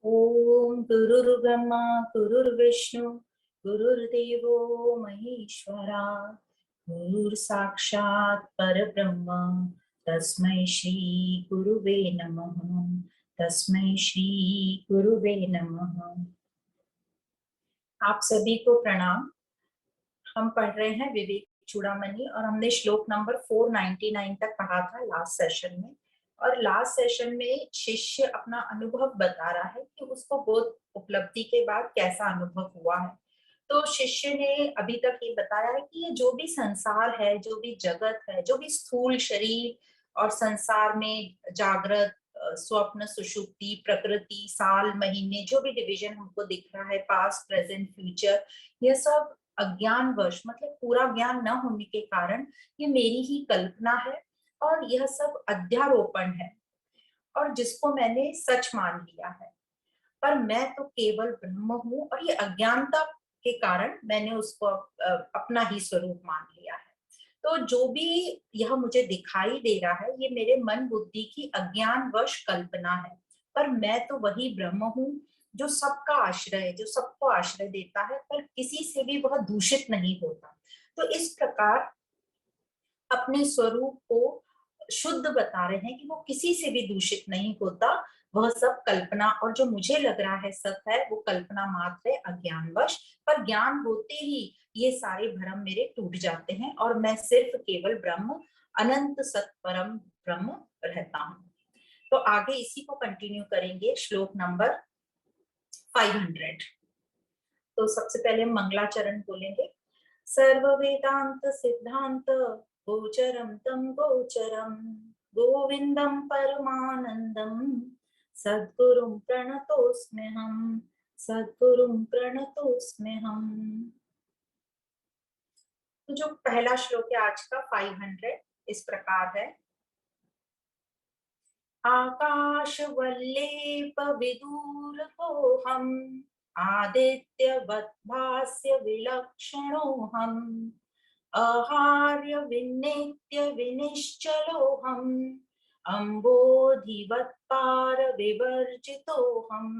ओम गुरुर्ब्रह्मा गुरुर्विष्णु गुरुर्देवो महेश्वरा गुरुर्साक्षात् परब्रह्म तस्मै श्री गुरुवे नमः। तस्मै श्री गुरुवे नमः। आप सभी को प्रणाम। हम पढ़ रहे हैं विवेक चूड़ामणि और हमने श्लोक नंबर 499 तक पढ़ा था लास्ट सेशन में। और लास्ट सेशन में शिष्य अपना अनुभव बता रहा है कि उसको बोध उपलब्धि के बाद कैसा अनुभव हुआ है। तो शिष्य ने अभी तक ये बताया है कि ये जो भी संसार है, जो भी जगत है, जो भी स्थूल शरीर और संसार में जागृत स्वप्न सुषुप्ति प्रकृति साल महीने जो भी डिवीजन हमको दिख रहा है, पास्ट प्रेजेंट फ्यूचर, ये सब अज्ञानवश मतलब पूरा ज्ञान न होने के कारण ये मेरी ही कल्पना है और यह सब अध्यारोपण है और जिसको मैंने सच मान लिया है। पर मैं तो केवल ब्रह्म हूँ और ये अज्ञानता के कारण मैंने उसको अपना ही स्वरूप मान लिया है। तो जो भी यह मुझे दिखाई दे रहा है ये मेरे मन बुद्धि की अज्ञानवश कल्पना है, पर मैं तो वही ब्रह्म हूँ जो सबका आश्रय, जो सबको आश्रय देता है, पर किसी से भी वह दूषित नहीं होता। तो इस प्रकार अपने स्वरूप को शुद्ध बता रहे हैं कि वो किसी से भी दूषित नहीं होता। वह सब कल्पना और जो मुझे लग रहा है सत है वो कल्पना मात्र है अज्ञानवश। पर ज्ञान होते ही ये सारे भ्रम मेरे टूट जाते हैं और मैं सिर्फ केवल ब्रह्म अनंत सत परम ब्रह्म रहता हूँ। तो आगे इसी को कंटिन्यू करेंगे श्लोक नंबर 500। तो सबसे पहले हम मंगलाचरण बोलेंगे। सर्व वेदांत सिद्धांत गोचरम तम गोचरम गोविंदम परमानंदम सद्गुरुं प्रणतोस्म्यहम् सद्गुरुं प्रणतोस्म्यहम्। तो जो पहला श्लोक है आज का 500 इस प्रकार है। आकाशवल्लेप विदूरतोऽहम् आदित्यवत् भास्य विलक्षणोऽहम् आहार्य विनेत्य विनिश्चलोऽहम् अम्बोधिवत् पार विवर्जितोऽहम्।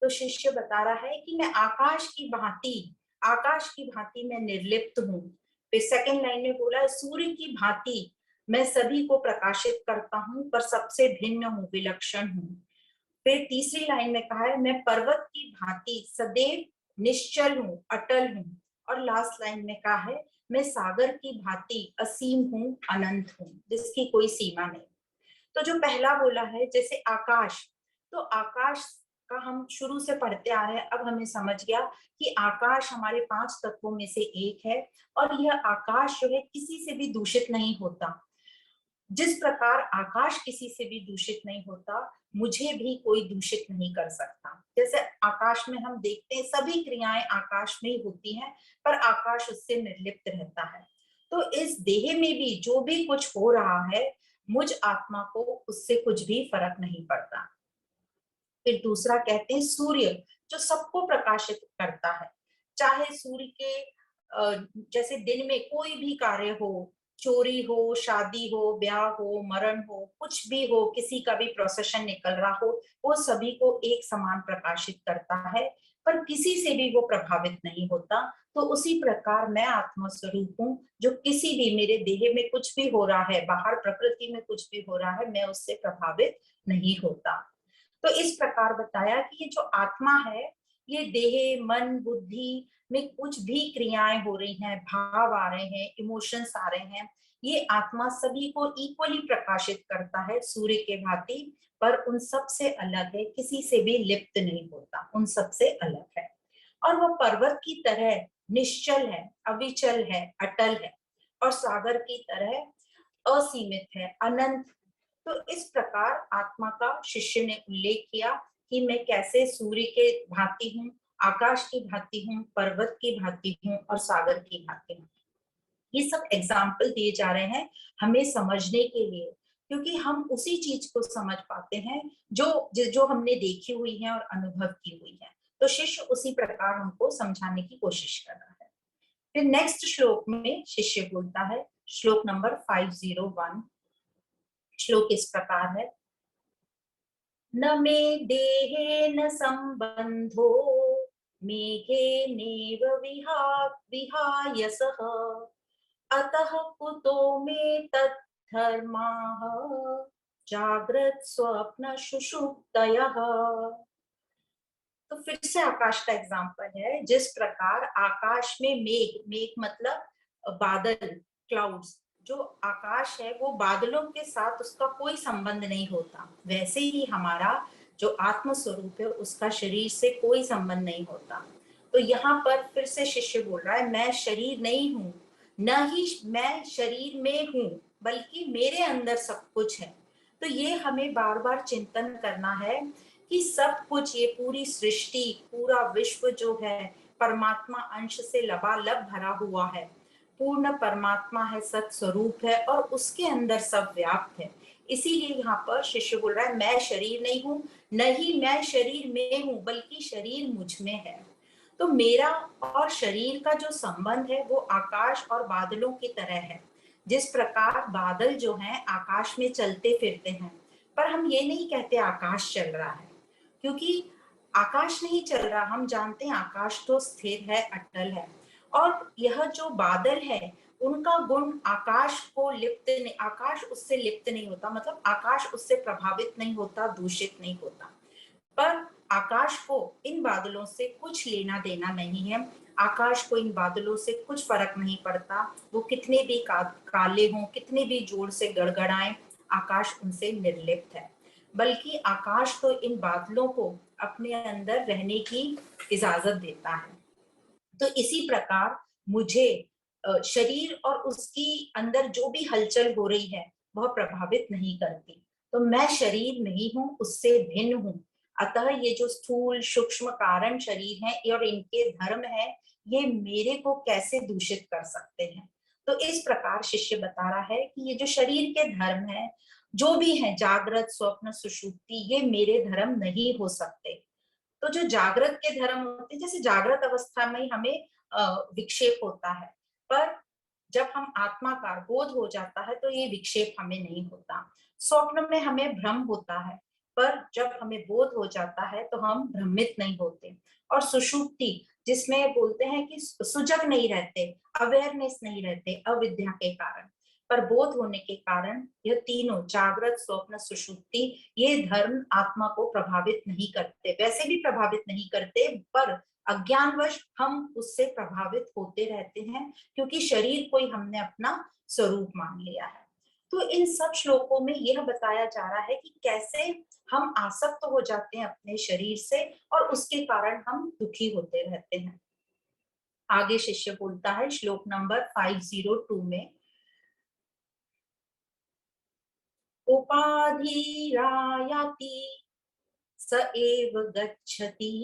तो शिष्य बता रहा है कि मैं आकाश की भांति मैं निर्लिप्त हूँ। फिर सेकंड लाइन में बोला सूर्य की भांति मैं सभी को प्रकाशित करता हूँ पर सबसे भिन्न हूँ, विलक्षण हूँ। फिर तीसरी लाइन में कहा है मैं पर्वत की भांति सदैव निश्चल हूँ, अटल हूँ। और लास्ट लाइन में कहा है मैं सागर की भांति असीम हूँ, अनंत हूँ, जिसकी कोई सीमा नहीं। तो जो पहला बोला है जैसे आकाश, तो आकाश का हम शुरू से पढ़ते आ रहे हैं, अब हमें समझ गया कि आकाश हमारे 5 तत्वों में से एक है और यह आकाश जो है किसी से भी दूषित नहीं होता। जिस प्रकार आकाश किसी से भी दूषित नहीं होता, मुझे भी कोई दूषित नहीं कर सकता। जैसे आकाश में हम देखते हैं सभी क्रियाएं आकाश में ही होती हैं, पर आकाश उससे निर्लिप्त रहता है। तो इस देह में भी जो भी कुछ हो रहा है, मुझ आत्मा को उससे कुछ भी फर्क नहीं पड़ता। फिर दूसरा कहते हैं सूर्य जो सबको प्रकाशित करता है। चाहे सूर्य के जैसे दिन में कोई भी कार्य हो, चोरी हो, शादी हो, ब्याह हो, मरण हो, कुछ भी हो, किसी का भी प्रोसेशन निकल रहा हो, वो सभी को एक समान प्रकाशित करता है, पर किसी से भी वो प्रभावित नहीं होता। तो उसी प्रकार मैं आत्मा स्वरूप हूँ जो किसी भी मेरे देह में कुछ भी हो रहा है, बाहर प्रकृति में कुछ भी हो रहा है, मैं उससे प्रभावित नहीं होता। तो इस प्रकार बताया कि ये जो आत्मा है, ये देह मन बुद्धि में कुछ भी क्रियाएं हो रही हैं, भाव आ रहे हैं, इमोशंस आ रहे हैं, ये आत्मा सभी को इक्वली प्रकाशित करता है सूर्य के भांति, पर उन सब से अलग है, किसी से भी लिप्त नहीं होता, उन सब से अलग है। और वह पर्वत की तरह निश्चल है, अविचल है, अटल है और सागर की तरह असीमित है, अनंत। तो इस प्रकार आत्मा का शिष्य ने उल्लेख किया कि मैं कैसे सूर्य के भांति हूँ, आकाश की भांति हूँ, पर्वत की भांति हूँ और सागर की भांति हूँ। ये सब एग्जाम्पल दिए जा रहे हैं हमें समझने के लिए, क्योंकि हम उसी चीज को समझ पाते हैं जो हमने देखी हुई है और अनुभव की हुई है। तो शिष्य उसी प्रकार हमको समझाने की कोशिश कर रहा है। फिर नेक्स्ट श्लोक में शिष्य बोलता है, श्लोक नंबर 501। श्लोक इस प्रकार है। न मे देहेन संबंधो मेघेनेव विहायसः अतः कुतो मे तद्धर्माः जाग्रत स्वप्न सुषुप्तयः। तो फिर से आकाश का एग्जांपल है। जिस प्रकार आकाश में मेघ, मेघ मतलब बादल, क्लाउड्स, जो आकाश है वो बादलों के साथ उसका कोई संबंध नहीं होता, वैसे ही हमारा जो आत्म स्वरूप है उसका शरीर से कोई संबंध नहीं होता। तो यहाँ पर फिर से शिष्य बोल रहा है, मैं शरीर नहीं हूँ, न ही मैं शरीर में हूँ, बल्कि मेरे अंदर सब कुछ है। तो ये हमें बार बार चिंतन करना है कि सब कुछ, ये पूरी सृष्टि, पूरा विश्व जो है परमात्मा अंश से लबालब भरा हुआ है, पूर्ण परमात्मा है, सत स्वरूप है और उसके अंदर सब व्याप्त है। इसीलिए यहाँ पर शिष्य बोल रहा है, मैं शरीर नहीं हूँ, न ही मैं शरीर में हूँ, बल्कि शरीर मुझ में है। तो मेरा और शरीर का जो संबंध है वो आकाश और बादलों की तरह है। जिस प्रकार बादल जो हैं आकाश में चलते फिरते हैं, पर हम ये नहीं कहते आकाश चल रहा है, क्योंकि आकाश नहीं चल रहा। हम जानते हैं आकाश तो स्थिर है, अटल है। और यह जो बादल है उनका गुण आकाश को लिप्त नहीं, आकाश उससे लिप्त नहीं होता, मतलब आकाश उससे प्रभावित नहीं होता, दूषित नहीं होता। पर आकाश को इन बादलों से कुछ लेना देना नहीं है। आकाश को इन बादलों से कुछ फर्क नहीं पड़ता, वो कितने भी काले हों, कितने भी जोर से गड़गड़ाएं, आकाश उनसे निर्लिप्त है। बल्कि आकाश तो इन बादलों को अपने अंदर रहने की इजाजत देता है। तो इसी प्रकार मुझे शरीर और उसकी अंदर जो भी हलचल हो रही है वह प्रभावित नहीं करती। तो मैं शरीर नहीं हूँ, उससे भिन्न हूँ। अतः ये जो स्थूल सूक्ष्म कारण शरीर है और इनके धर्म है, ये मेरे को कैसे दूषित कर सकते हैं। तो इस प्रकार शिष्य बता रहा है कि ये जो शरीर के धर्म है, जो भी है जागृत स्वप्न सुषुप्ति, ये मेरे धर्म नहीं हो सकते। तो जो जागृत के धर्म होते हैं, जैसे जागृत अवस्था में ही हमें विक्षेप होता है, पर जब हम आत्माकार बोध हो जाता है तो ये विक्षेप हमें नहीं होता। स्वप्न में हमें भ्रम होता है, पर जब हमें बोध हो जाता है तो हम भ्रमित नहीं होते। और सुषुप्ति, जिसमें बोलते हैं कि सुजग नहीं रहते, अवेयरनेस नहीं रहते अविद्या के कारण, पर बोध होने के कारण यह तीनों जागृत स्वप्न सुषुप्ति, ये धर्म आत्मा को प्रभावित नहीं करते। वैसे भी प्रभावित नहीं करते, पर अज्ञानवश हम उससे प्रभावित होते रहते हैं, क्योंकि शरीर को ही हमने अपना स्वरूप मान लिया है। तो इन सब श्लोकों में यह बताया जा रहा है कि कैसे हम आसक्त हो जाते हैं अपने शरीर से और उसके कारण हम दुखी होते रहते हैं। आगे शिष्य बोलता है श्लोक नंबर 502 में, उपाधिरायाति स एव गच्छति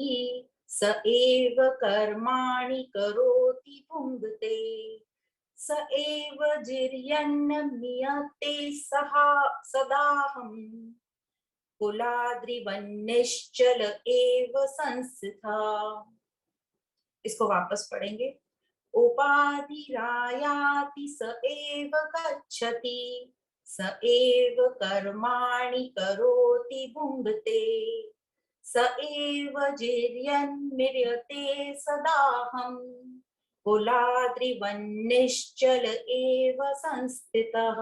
स एव कर्माणि करोति भुङ्क्ते स एव जिर्यन्न मियते सहा सदाहम् कुलाद्रिवन्निश्चल एव संस्थिता। इसको वापस पढ़ेंगे। उपाधिरायाति स एव गच्छति स एव कर्माणि करोति भुङ्क्ते स एव जिर्यन्म्रियते सदाहम् कुलाद्रिवन्निश्चल एव संस्थितः।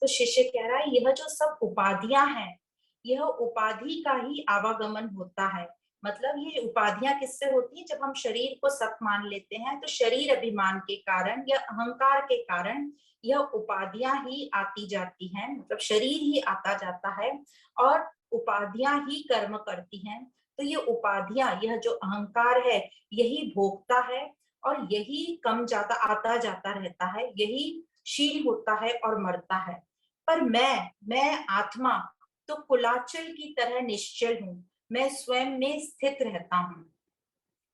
तो शिष्य कह रहा है यह जो सब उपाधियां हैं, यह उपाधि का ही आवागमन होता है। मतलब ये उपाधियां किससे होती है, जब हम शरीर को सत मान लेते हैं तो शरीर अभिमान के कारण या अहंकार के कारण यह उपाधियां ही आती जाती हैं, मतलब शरीर ही आता जाता है और उपाधियां ही कर्म करती हैं। तो ये उपाधियां, यह जो अहंकार है यही भोगता है और यही कम ज्यादा आता जाता रहता है, यही क्षीण होता है और मरता है। पर मैं आत्मा तो कुलाचल की तरह निश्चल हूँ, मैं स्वयं में स्थित रहता हूँ।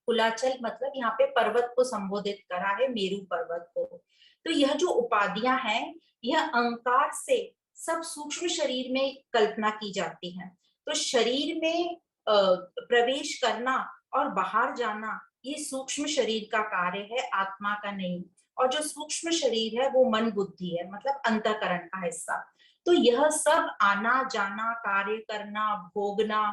कुलाचल मतलब यहाँ पे पर्वत को संबोधित करा है, मेरू पर्वत को। तो यह जो उपाधियां हैं, यह अहंकार से सब सूक्ष्म शरीर में कल्पना की जाती है। तो शरीर में प्रवेश करना और बाहर जाना, ये सूक्ष्म शरीर का कार्य है, आत्मा का नहीं। और जो सूक्ष्म शरीर है वो मन बुद्धि है, मतलब अंतःकरण का हिस्सा। तो यह सब आना जाना, कार्य करना, भोगना,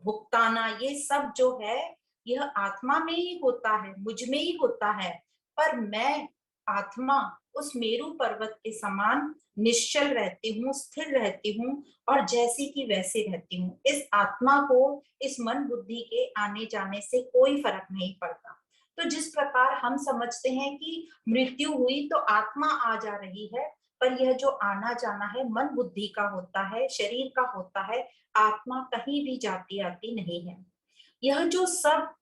भुगताना, ये सब जो है यह आत्मा में ही होता है, मुझ में ही होता है। पर मैं आत्मा उस मेरू पर्वत के समान निश्चल रहती हूँ, स्थिर रहती हूँ और जैसी की वैसे रहती हूँ। इस आत्मा को इस मन बुद्धि के आने जाने से कोई फर्क नहीं पड़ता। तो जिस प्रकार हम समझते हैं कि मृत्यु हुई तो आत्मा आ जा रही है, पर यह जो आना जाना है मन बुद्धि का होता है, शरीर का होता है, आत्मा कहीं भी जाती आती नहीं है। यह जो सब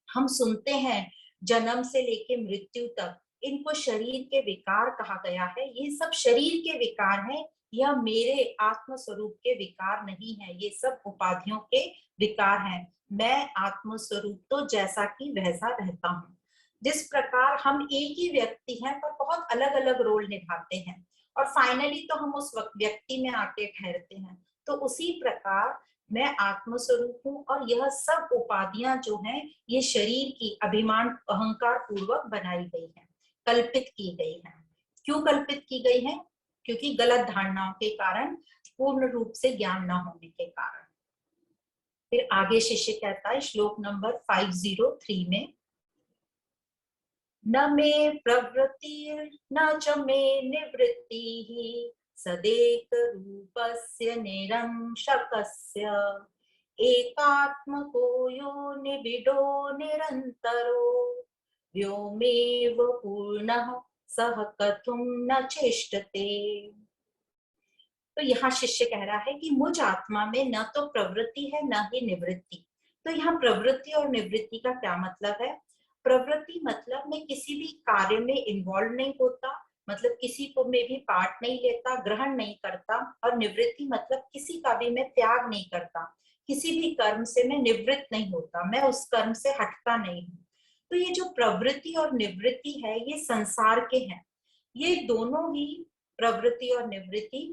हम सुनते हैं जन्म से लेके मृत्यु तक, इनको शरीर के विकार कहा गया है। ये सब शरीर के विकार हैं, यह मेरे आत्म स्वरूप के विकार नहीं है, ये सब उपाधियों के विकार हैं। मैं आत्म स्वरूप तो जैसा कि वैसा रहता हूँ। जिस प्रकार हम एक ही व्यक्ति हैं पर बहुत अलग अलग रोल निभाते हैं और फाइनली तो हम उस व्यक्ति में आके ठहरते हैं, तो उसी प्रकार मैं आत्म स्वरूप हूँ और यह सब उपाधियां जो हैं ये शरीर की अभिमान अहंकार पूर्वक बनाई गई है, कल्पित की गई है। क्यों कल्पित की गई है? क्योंकि गलत धारणाओं के कारण, पूर्ण रूप से ज्ञान न होने के कारण। फिर आगे शिष्य कहता है श्लोक नंबर 503 में, न मे प्रवृत्ति न च मे निवृत्ति सदेक रूपस्य निरंशकस्य एकात्मको यो निबिडो निरंतरो व्योमेव पूर्णः सह कथुं न चेष्टते। तो यहाँ शिष्य कह रहा है कि मुझ आत्मा में न तो प्रवृत्ति है न ही निवृत्ति। तो यहाँ प्रवृत्ति और निवृत्ति का क्या मतलब है? प्रवृत्ति मतलब मैं किसी भी कार्य में इन्वॉल्व नहीं होता, मतलब किसी को में भी पार्ट नहीं लेता, ग्रहण नहीं करता। और निवृत्ति मतलब किसी का भी मैं त्याग नहीं करता, किसी भी कर्म से मैं निवृत्त नहीं होता, मैं उस कर्म से हटता नहीं हूँ। तो ये जो प्रवृत्ति और निवृत्ति है ये संसार के हैं। ये दोनों ही प्रवृत्ति और निवृत्ति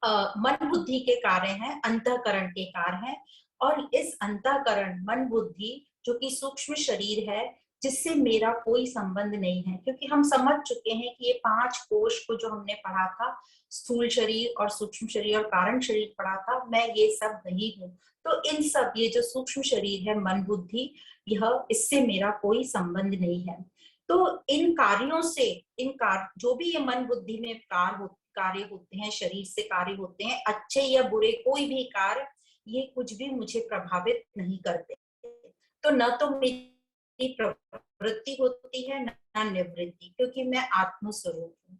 मन बुद्धि के कार्य हैं, अंतःकरण के कार्य हैं। और इस अंतःकरण मन बुद्धि जो कि सूक्ष्म शरीर है, जिससे मेरा कोई संबंध नहीं है, क्योंकि हम समझ चुके हैं कि ये 5 कोश को जो हमने पढ़ा था, स्थूल शरीर और सूक्ष्म शरीर और कारण शरीर पढ़ा था, मैं ये सब नहीं हूँ। तो इन सब ये जो सूक्ष्म शरीर है मन बुद्धि, यह इससे मेरा कोई संबंध नहीं है। तो इन कार्यों से, इन कार्य जो भी ये मन बुद्धि में कार्य होते हैं, शरीर से कार्य होते हैं, अच्छे या बुरे कोई भी कार्य, ये कुछ भी मुझे प्रभावित नहीं करते। तो न तो मेरी प्रवृत्ति होती है न निवृत्ति, क्योंकि मैं आत्म स्वरूप हूँ।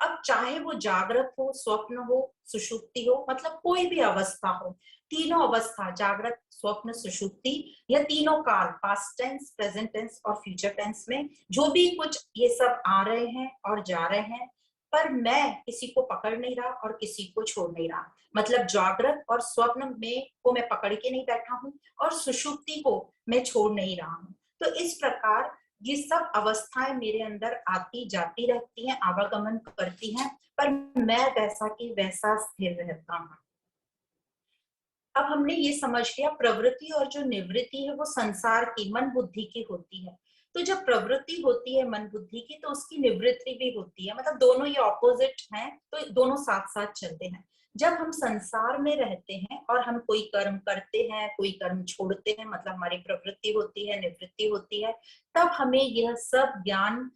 अब चाहे वो जागृत हो, स्वप्न हो, सुषुप्ति हो, मतलब कोई भी अवस्था हो, तीनों अवस्था जागृत स्वप्न सुषुप्ति, या तीनों काल पास्ट टेंस प्रेजेंट टेंस और फ्यूचर टेंस में जो भी कुछ ये सब आ रहे हैं और जा रहे हैं, पर मैं किसी को पकड़ नहीं रहा और किसी को छोड़ नहीं रहा। मतलब जागृत और स्वप्न में को मैं पकड़ के नहीं बैठा हूँ और सुषुप्ति को मैं छोड़ नहीं रहा हूँ। तो इस प्रकार ये सब अवस्थाएं मेरे अंदर आती जाती रहती हैं, आवागमन करती हैं, पर मैं वैसा की वैसा स्थिर रहता हूँ। अब हमने ये समझ लिया प्रवृत्ति और जो निवृत्ति है वो संसार की मन बुद्धि की होती है। तो जब प्रवृत्ति होती है मन बुद्धि की तो उसकी निवृत्ति भी होती है, मतलब दोनों ये ऑपोजिट हैं, तो दोनों साथ साथ चलते हैं। जब हम संसार में रहते हैं और हम कोई कर्म करते हैं, कोई कर्म छोड़ते हैं, मतलब हमारी प्रवृत्ति होती है, निवृत्ति होती है, तब हमें यह सब ज्ञान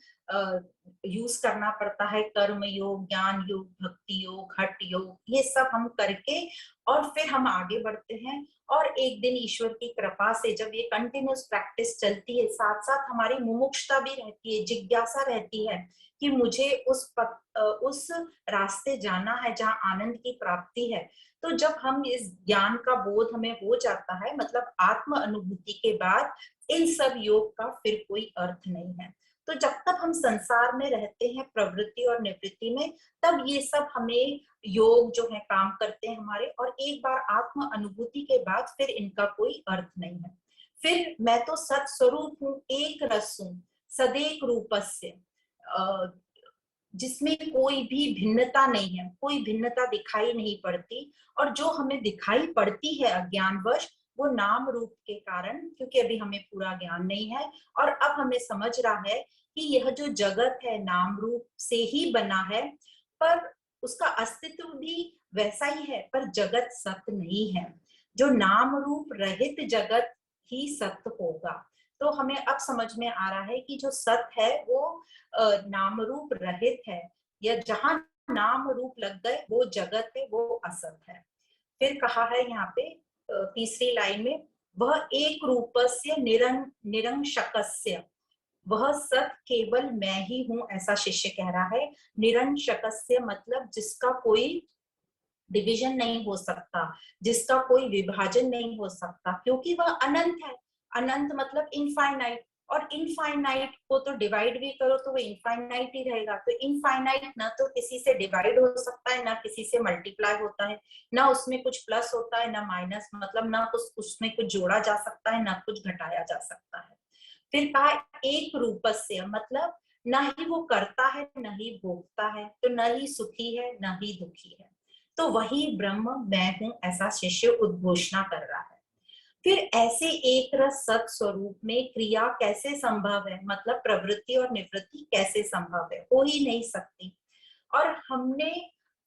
यूज करना पड़ता है। कर्म योग, ज्ञान योग, भक्ति योग, हठ योग, ये सब हम करके और फिर हम आगे बढ़ते हैं। और एक दिन ईश्वर की कृपा से जब ये कंटिन्यूस प्रैक्टिस चलती है, साथ साथ हमारी मुमुक्षुता भी रहती है, जिज्ञासा रहती है कि मुझे उस रास्ते जाना है जहाँ आनंद की प्राप्ति है। तो जब हम इस ज्ञान का बोध हमें हो जाता है, मतलब आत्म अनुभूति के बाद इन सब योग का फिर कोई अर्थ नहीं है। तो जब तक हम संसार में रहते हैं प्रवृत्ति और निवृत्ति में, तब ये सब हमें योग जो है काम करते हैं हमारे, और एक बार आत्म अनुभूति के बाद फिर इनका कोई अर्थ नहीं है। फिर मैं तो सत स्वरूप हूँ, एक रस हूँ, सदैक रूपस्य, जिसमें कोई भी भिन्नता नहीं है, कोई भिन्नता दिखाई नहीं पड़ती। और जो हमें दिखाई पड़ती है अज्ञानवश, वो नाम रूप के कारण, क्योंकि अभी हमें पूरा ज्ञान नहीं है और अब हमें समझ रहा है कि यह जो जगत है नाम रूप से ही बना है, पर उसका अस्तित्व भी वैसा ही है, पर जगत सत्य नहीं है। जो नाम रूप रहित जगत ही सत्य होगा। तो हमें अब समझ में आ रहा है कि जो सत्य है वो नाम रूप रहित है, या जहां नाम रूप लग गए वो जगत है, वो असत है। फिर कहा है यहाँ पे तीसरी लाइन में, वह एक रूपस्य निरंशकस्य, वह सत केवल मैं ही हूं, ऐसा शिष्य कह रहा है। निरंशकस्य मतलब जिसका कोई डिवीजन नहीं हो सकता, जिसका कोई विभाजन नहीं हो सकता, क्योंकि वह अनंत है। अनंत मतलब इनफाइनाइट, और इनफाइनाइट को तो डिवाइड भी करो तो वो इनफाइनाइट ही रहेगा। तो इनफाइनाइट ना तो किसी से डिवाइड हो सकता है, ना किसी से मल्टीप्लाई होता है, ना उसमें कुछ प्लस होता है ना माइनस, मतलब ना कुछ उसमें कुछ जोड़ा जा सकता है ना कुछ घटाया जा सकता है। फिर कहा एक रूपस्य, मतलब ना ही वो करता है न ही भोगता है, तो न ही सुखी है न ही दुखी है, तो वही ब्रह्म मैं हूं, ऐसा शिष्य उद्घोषणा कर रहा है। फिर ऐसे एक रस सत स्वरूप में क्रिया कैसे संभव है, मतलब प्रवृत्ति और निवृत्ति कैसे संभव है, हो ही नहीं सकती। और हमने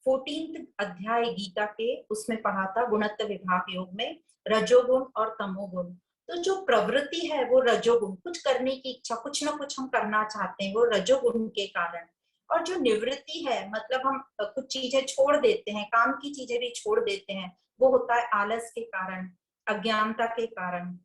14th अध्याय गीता के उसमें पढ़ा था गुणत्व विभाग योग में, रजोगुण और तमोगुण। तो जो प्रवृत्ति है वो रजोगुण, कुछ करने की इच्छा, कुछ ना कुछ हम करना चाहते हैं, वो रजोगुण के कारण। और जो निवृत्ति है, मतलब हम कुछ चीजें छोड़ देते हैं, काम की चीजें भी छोड़ देते हैं, वो होता है आलस के कारण, अज्ञानता के कारण,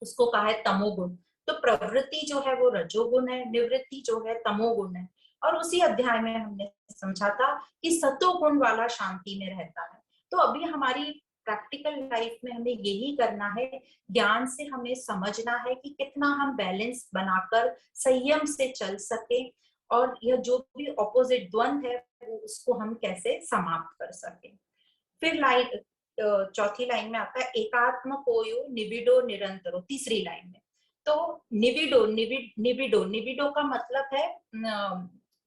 उसको कहा है तमोगुण। तो प्रवृत्ति जो है वो रजोगुण है, निवृत्ति जो है तमोगुण है। और उसी अध्याय में हमने समझा था कि सतोगुण वाला शांति में रहता है। तो अभी हमारी प्रैक्टिकल लाइफ में हमें यही करना है, ज्ञान से हमें समझना है कि कितना हम बैलेंस बनाकर संयम से चल सके, और यह जो भी ऑपोजिट द्वंद है वो उसको हम कैसे समाप्त कर सके। फिर लाइन चौथी लाइन में आता है एकात्म कोयो निविडो निरंतरो, तीसरी लाइन में। तो निविडो निविडो निविडो का मतलब है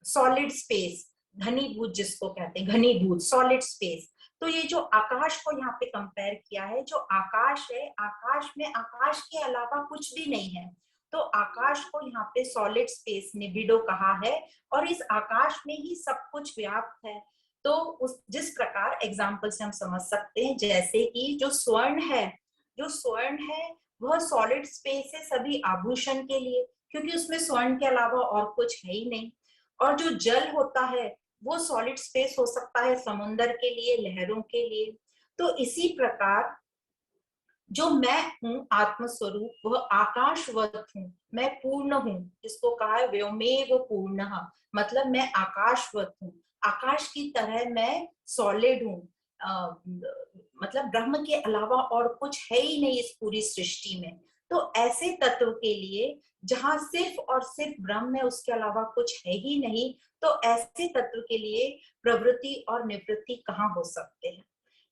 सॉलिड स्पेस, घनीभूत जिसको कहते हैं, घनीभूत सॉलिड स्पेस। तो ये जो आकाश को यहाँ पे कंपेयर किया है, जो आकाश है, आकाश में आकाश के अलावा कुछ भी नहीं है, तो आकाश को यहाँ पे सॉलिड स्पेस निविडो कहा है, और इस आकाश में ही सब कुछ व्याप्त है। तो उस जिस प्रकार एग्जाम्पल से हम समझ सकते हैं, जैसे कि जो स्वर्ण है, जो स्वर्ण है वह सॉलिड स्पेस है सभी आभूषण के लिए, क्योंकि उसमें स्वर्ण के अलावा और कुछ है ही नहीं। और जो जल होता है वो सॉलिड स्पेस हो सकता है समुन्दर के लिए, लहरों के लिए। तो इसी प्रकार जो मैं हूँ आत्मस्वरूप वह आकाशवत हूँ, मैं पूर्ण हूँ, जिसको कहा है व्योमेव पूर्णः, मतलब मैं आकाशवत हूँ, आकाश की तरह मैं सॉलिड हूँ। मतलब ब्रह्म के अलावा और कुछ है ही नहीं इस पूरी सृष्टि में। तो ऐसे तत्व के लिए जहां सिर्फ और सिर्फ ब्रह्म है, उसके अलावा कुछ है ही नहीं, तो ऐसे तत्व के लिए प्रवृत्ति और निवृत्ति कहाँ हो सकते हैं।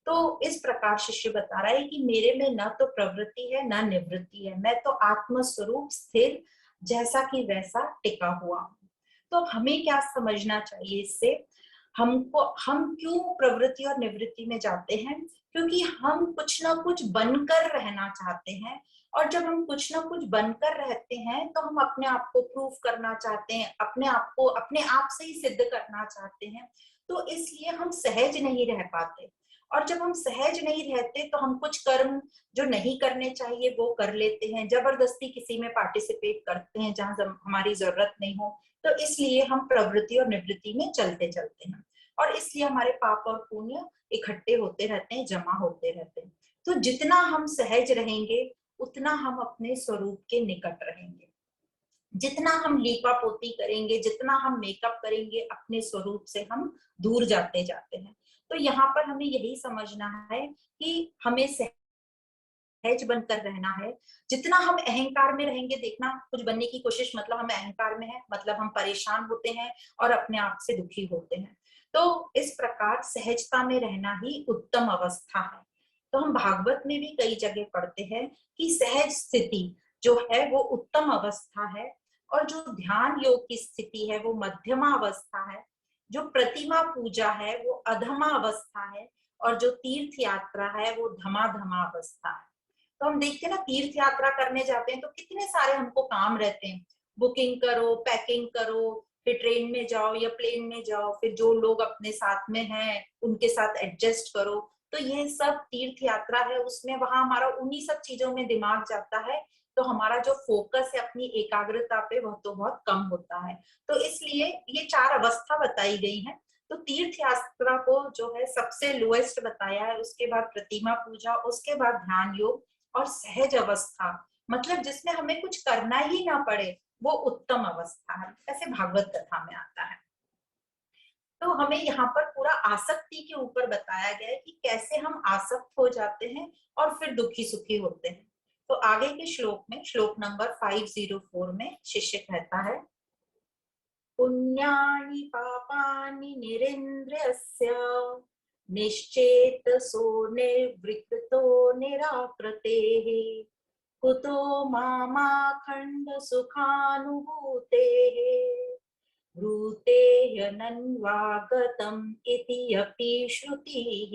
तो इस प्रकार शिष्य बता रहा है कि मेरे में न तो प्रवृत्ति है न निवृत्ति है, मैं तो आत्म स्वरूप स्थिर जैसा कि वैसा टिका हुआ हूं। तो हमें क्या समझना चाहिए इससे, हमको, हम क्यों प्रवृत्ति और निवृत्ति में जाते हैं, क्योंकि हम कुछ ना कुछ बनकर रहना चाहते हैं। और जब हम कुछ ना कुछ बनकर रहते हैं तो हम अपने आप को प्रूफ करना चाहते हैं, अपने आप को अपने आप से ही सिद्ध करना चाहते हैं। तो इसलिए हम सहज नहीं रह पाते, और जब हम सहज नहीं रहते तो हम कुछ कर्म जो नहीं करने चाहिए वो कर लेते हैं, जबरदस्ती किसी में पार्टिसिपेट करते हैं जहां हमारी जरूरत नहीं हो। तो इसलिए हम प्रवृत्ति और निवृत्ति में चलते चलते हैं, और इसलिए हमारे पाप और पुण्य इकट्ठे होते रहते हैं, जमा होते रहते हैं। तो जितना हम सहज रहेंगे उतना हम अपने स्वरूप के निकट रहेंगे, जितना हम लीपा पोती करेंगे, जितना हम मेकअप करेंगे, अपने स्वरूप से हम दूर जाते जाते हैं। तो यहाँ पर हमें यही समझना है कि हमें सहज बनकर रहना है। जितना हम अहंकार में रहेंगे, देखना कुछ बनने की कोशिश, मतलब हम अहंकार में है, मतलब हम परेशान होते हैं और अपने आप से दुखी होते हैं। तो इस प्रकार सहजता में रहना ही उत्तम अवस्था है। तो हम भागवत में भी कई जगह पढ़ते हैं कि सहज स्थिति जो है वो उत्तम अवस्था है, और जो ध्यान योग की स्थिति है वो मध्यमा अवस्था है, जो प्रतिमा पूजा है वो अधमा अवस्था है, और जो तीर्थ यात्रा है वो धमा धमा अवस्था है। तो हम देखते हैं ना, तीर्थ यात्रा करने जाते हैं तो कितने सारे हमको काम रहते हैं, बुकिंग करो, पैकिंग करो, फिर ट्रेन में जाओ या प्लेन में जाओ, फिर जो लोग अपने साथ में हैं उनके साथ एडजस्ट करो। तो ये सब तीर्थ यात्रा है, उसमें वहां हमारा उन्हीं सब चीजों में दिमाग जाता है, तो हमारा जो फोकस है अपनी एकाग्रता पे वह तो बहुत कम होता है। तो इसलिए ये 4 अवस्था बताई गई है। तो तीर्थ यात्रा को जो है सबसे लोएस्ट बताया है, उसके बाद प्रतिमा पूजा, उसके बाद ध्यान योग, और सहज अवस्था मतलब जिसमें हमें कुछ करना ही ना पड़े, वो उत्तम अवस्था है, ऐसे भागवत कथा में आता है। तो हमें यहाँ पर पूरा आसक्ति के ऊपर बताया गया है कि कैसे हम आसक्त हो जाते हैं और फिर दुखी सुखी होते हैं। तो आगे के श्लोक में, श्लोक नंबर 504 में शिष्य कहता है, पुण्यानि पापानि निरेन्द्रस्य निश्चेतसो निर्विकृतो निराकृतेः कुतो मामाखण्ड सुखानुभूतेः ब्रूते ह्यनन्वागतम् इति अपि श्रुतिः।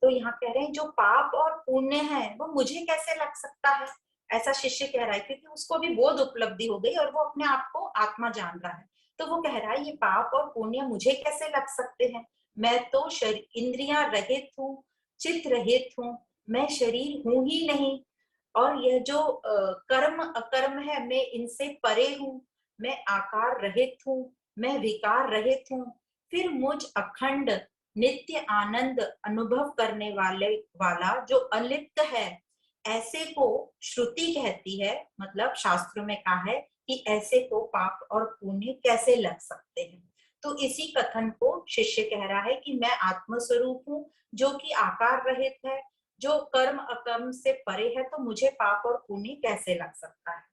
तो यहाँ कह रहे हैं जो पाप और पुण्य है वो मुझे कैसे लग सकता है, ऐसा शिष्य कह रहा है, क्योंकि उसको भी बोध उपलब्धि हो गई और वो अपने आप को आत्मा जान रहा है। तो वो कह रहा है ये पाप और पुण्य मुझे कैसे लग सकते हैं, मैं तो शरीर इंद्रियां रहित हूँ, चित्त रहित हूँ, मैं शरीर हूं ही नहीं, और यह जो कर्म अकर्म है मैं इनसे परे हूँ, मैं आकार रहित हूँ, मैं विकार रहित हूँ, फिर मुझ अखंड नित्य आनंद अनुभव करने वाला जो अलिप्त है, ऐसे को श्रुति कहती है, मतलब शास्त्रों में कहा है कि ऐसे को पाप और पुण्य कैसे लग सकते हैं। तो इसी कथन को शिष्य कह रहा है कि मैं आत्म स्वरूप हूँ जो कि आकार रहित है, जो कर्म अकर्म से परे है, तो मुझे पाप और पुण्य कैसे लग सकता है।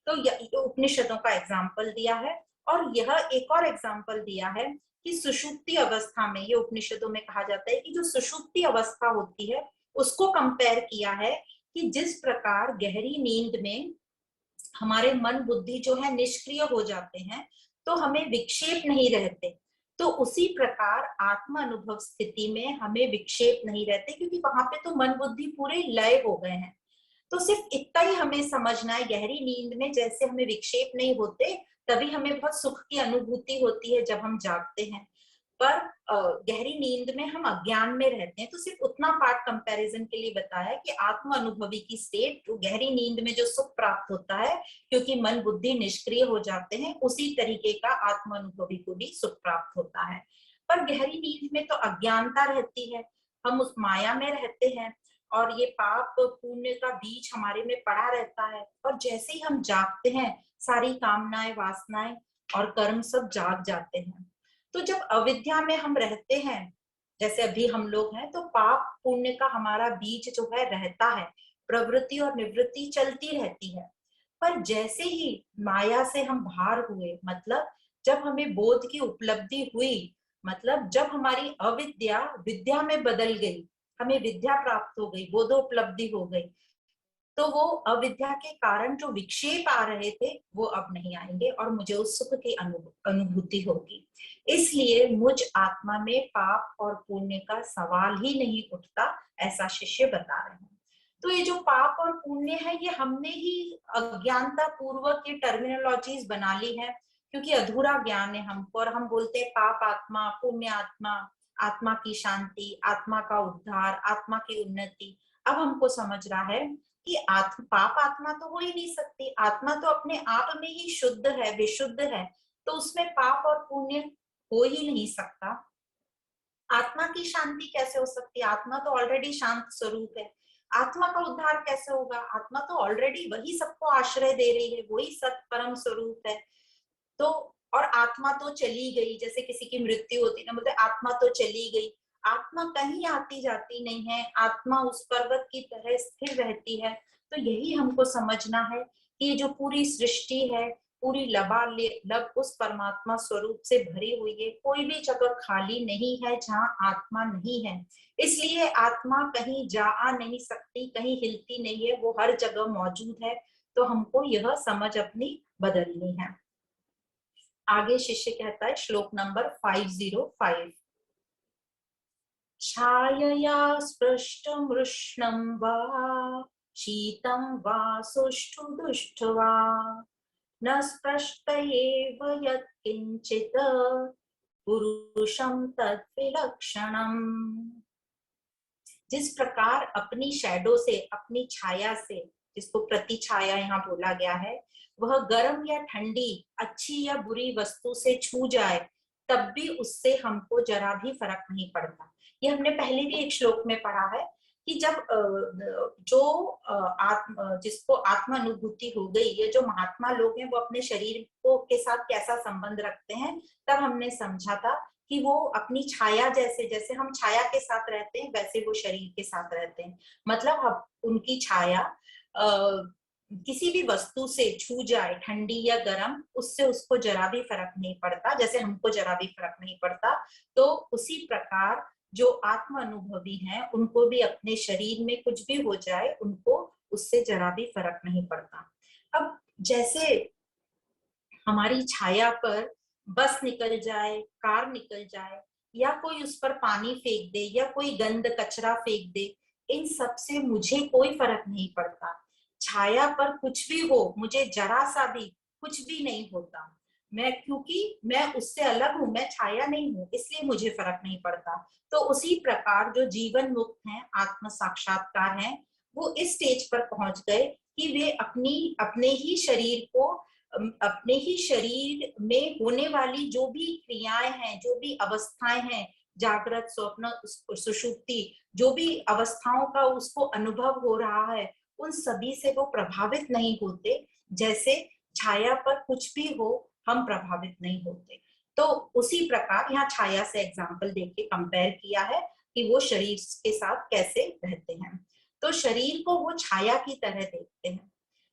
तो उपनिषदों का एग्जाम्पल दिया है, और यह एक और एग्जाम्पल दिया है कि सुषुप्ति अवस्था में, ये उपनिषदों में कहा जाता है कि जो सुषुप्ति अवस्था होती है उसको कंपेयर किया है कि जिस प्रकार गहरी नींद में हमारे मन बुद्धि जो है निष्क्रिय हो जाते हैं, तो हमें विक्षेप नहीं रहते, तो उसी प्रकार आत्म अनुभव स्थिति में हमें विक्षेप नहीं रहते, क्योंकि वहां पे तो मन बुद्धि पूरे लय हो गए हैं। तो सिर्फ इतना ही हमें समझना है, गहरी नींद में जैसे हमें विक्षेप नहीं होते, तभी हमें बहुत सुख की अनुभूति होती है जब हम जागते हैं, पर गहरी नींद में हम अज्ञान में रहते हैं। तो सिर्फ उतना पार्ट कंपैरिजन के लिए बताया कि आत्म अनुभवी की स्टेट, जो गहरी नींद में जो सुख प्राप्त होता है क्योंकि मन बुद्धि निष्क्रिय हो जाते हैं, उसी तरीके का आत्म अनुभवी को भी सुख प्राप्त होता है। पर गहरी नींद में तो अज्ञानता रहती है, हम उस माया में रहते हैं, और ये पाप पुण्य का बीज हमारे में पड़ा रहता है, और जैसे ही हम जागते हैं सारी कामनाएं वासनाएं और कर्म सब जाग जाते हैं। तो जब अविद्या में हम रहते हैं, जैसे अभी हम लोग हैं, तो पाप पुण्य का हमारा बीज जो है रहता है, प्रवृत्ति और निवृत्ति चलती रहती है। पर जैसे ही माया से हम बाहर हुए, मतलब जब हमें बोध की उपलब्धि हुई, मतलब जब हमारी अविद्या विद्या में बदल गई, हमें विद्या प्राप्त हो गई, बोधोपलब्धि हो गई, तो वो अविद्या के कारण जो विक्षेप आ रहे थे वो अब नहीं आएंगे, और मुझे उस सुख की अनुभूति होगी। इसलिए मुझ आत्मा में पाप और पुण्य का सवाल ही नहीं उठता, ऐसा शिष्य बता रहे हैं। तो ये जो पाप और पुण्य है, ये हमने ही अज्ञानता पूर्वक ये टर्मिनोलॉजीज बना ली है, क्योंकि अधूरा ज्ञान है हमको, और हम बोलते हैं पाप आत्मा, पुण्य आत्मा, आत्मा की शांति, आत्मा का उद्धार, आत्मा की उन्नति। अब हमको समझ रहा है कि पाप आत्मा तो हो ही नहीं सकती, आत्मा तो अपने आप में ही शुद्ध है, विशुद्ध है, तो उसमें पाप और पुण्य हो ही नहीं सकता। आत्मा की शांति कैसे हो सकती है, आत्मा तो ऑलरेडी शांत स्वरूप है। आत्मा का उद्धार कैसे होगा, आत्मा तो ऑलरेडी वही सबको आश्रय दे रही है, वही सत परम स्वरूप है। तो और आत्मा तो चली गई, जैसे किसी की मृत्यु होती है ना, बोलते आत्मा तो चली गई, आत्मा कहीं आती जाती नहीं है, आत्मा उस पर्वत की तरह स्थिर रहती है। तो यही हमको समझना है कि ये जो पूरी सृष्टि है, पूरी लबालब उस परमात्मा स्वरूप से भरी हुई है, कोई भी जगह खाली नहीं है जहाँ आत्मा नहीं है। इसलिए आत्मा कहीं जा आ नहीं सकती, कहीं हिलती नहीं है, वो हर जगह मौजूद है। तो हमको यह समझ अपनी बदलनी है। आगे शिष्य कहता है, श्लोक नंबर 505, छायया स्पृष्टमृष्णं वा शीतं वा सुष्ठुदुष्ट वा न स्पृष्ट एव यत्किंचित् पुरुषं तद्विलक्षणम्। जिस प्रकार अपनी शैडो से, अपनी छाया से, जिसको प्रति छाया यहाँ बोला गया है, वह गर्म या ठंडी, अच्छी या बुरी वस्तु से छू जाए तब भी उससे हमको जरा भी फर्क नहीं पड़ता। ये हमने पहले भी एक श्लोक में पढ़ा है कि जब जिसको आत्म अनुभूति हो गई, ये जो महात्मा लोग हैं वो अपने शरीर को के साथ कैसा संबंध रखते हैं, तब हमने समझा था कि वो अपनी छाया जैसे, जैसे हम छाया के साथ रहते हैं वैसे वो शरीर के साथ रहते हैं। मतलब हम उनकी छाया किसी भी वस्तु से छू जाए, ठंडी या गर्म, उससे उसको जरा भी फर्क नहीं पड़ता, जैसे हमको जरा भी फर्क नहीं पड़ता। तो उसी प्रकार जो आत्म अनुभवी हैं उनको भी अपने शरीर में कुछ भी हो जाए, उनको उससे जरा भी फर्क नहीं पड़ता। अब जैसे हमारी छाया पर बस निकल जाए, कार निकल जाए, या कोई उस पर पानी फेंक दे, या कोई गंद कचरा फेंक दे, इन सब से मुझे कोई फर्क नहीं पड़ता। छाया पर कुछ भी हो, मुझे जरा सा भी कुछ भी नहीं होता। मैं, क्योंकि मैं उससे अलग हूं, मैं छाया नहीं हूं, इसलिए मुझे फर्क नहीं पड़ता। तो उसी प्रकार जो जीवन मुक्त हैं, आत्म साक्षात्कार हैं, वो इस स्टेज पर पहुंच गए कि वे अपने ही शरीर को, अपने ही शरीर में होने वाली जो भी क्रियाएं हैं, जो भी अवस्थाएं हैं, जागृत, स्वप्न, सुषुप्ति, जो भी अवस्थाओं का उसको अनुभव हो रहा है, उन सभी से वो प्रभावित नहीं होते। जैसे छाया पर कुछ भी हो, हम प्रभावित नहीं होते। तो उसी प्रकार यहाँ छाया से एग्जाम्पल देके कंपेयर किया है कि वो शरीर के साथ कैसे रहते हैं। तो शरीर को वो छाया की तरह देखते हैं।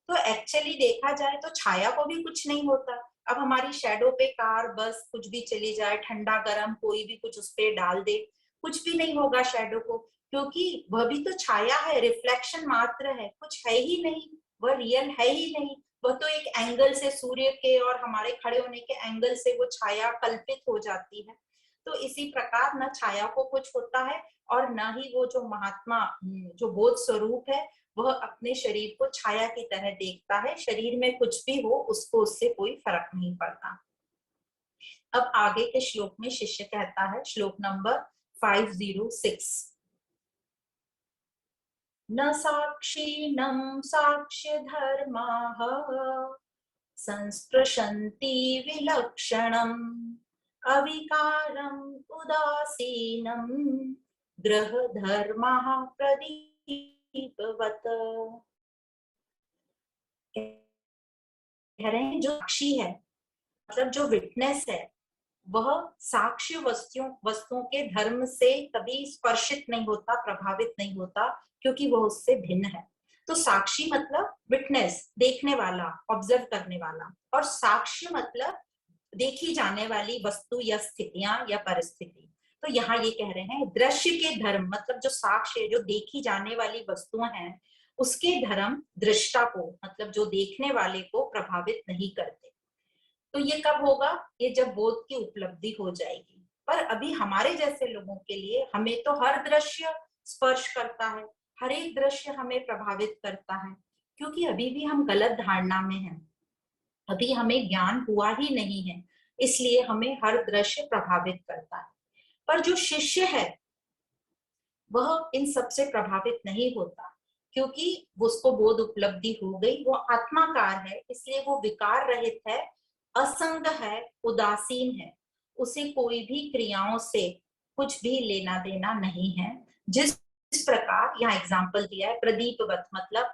तो एक्चुअली देखा जाए तो छाया को भी कुछ नहीं होता। अब हमारी शैडो पे कार, बस कुछ भी चली जाए, ठंडा गर्म कोई भी कुछ उस पे डाल दे, कुछ भी नहीं होगा शैडो को, क्योंकि वह भी तो छाया है, रिफ्लेक्शन मात्र है, कुछ है ही नहीं, वह रियल है ही नहीं। वह तो एक एंगल से, सूर्य के और हमारे खड़े होने के एंगल से वो छाया कल्पित हो जाती है। तो इसी प्रकार न छाया को कुछ होता है और न ही वो जो महात्मा, जो बोध स्वरूप है, वह अपने शरीर को छाया की तरह देखता है। शरीर में कुछ भी हो उसको उससे कोई फर्क नहीं पड़ता। अब आगे के श्लोक में शिष्य कहता है, श्लोक नंबर 506, न साक्षिणं साक्ष्य धर्माः संस्पृशन्ति विलक्षणम् अविकारम् उदासीनं ग्रह धर्मः प्रदीपवत्। कह रहे हैं जो साक्षी है, मतलब जो विटनेस है, वह साक्ष्य वस्तुओं के धर्म से कभी स्पर्शित नहीं होता, प्रभावित नहीं होता, क्योंकि वह उससे भिन्न है। तो साक्षी मतलब विटनेस, देखने वाला, ऑब्जर्व करने वाला, और साक्ष्य मतलब देखी जाने वाली वस्तु या स्थितियां या परिस्थिति। तो यहाँ ये कह रहे हैं दृश्य के धर्म, मतलब जो साक्ष्य, जो देखी जाने वाली वस्तुएं हैं, उसके धर्म दृष्टा को, मतलब जो देखने वाले को प्रभावित नहीं करते। तो ये कब होगा? ये जब बोध की उपलब्धि हो जाएगी। पर अभी हमारे जैसे लोगों के लिए, हमें तो हर दृश्य स्पर्श करता है, हर एक दृश्य हमें प्रभावित करता है, क्योंकि अभी भी हम गलत धारणा में हैं, अभी हमें ज्ञान हुआ ही नहीं है, इसलिए हमें हर दृश्य प्रभावित करता है। पर जो शिष्य है वह इन सब से प्रभावित नहीं होता, क्योंकि उसको बोध उपलब्धि हो गई, वो आत्माकार है, इसलिए वो विकार रहित है, असंग है, उदासीन है, उसे कोई भी क्रियाओं से कुछ भी लेना देना नहीं है। जिस प्रकार यहाँ एग्जाम्पल दिया है, प्रदीपवत, मतलब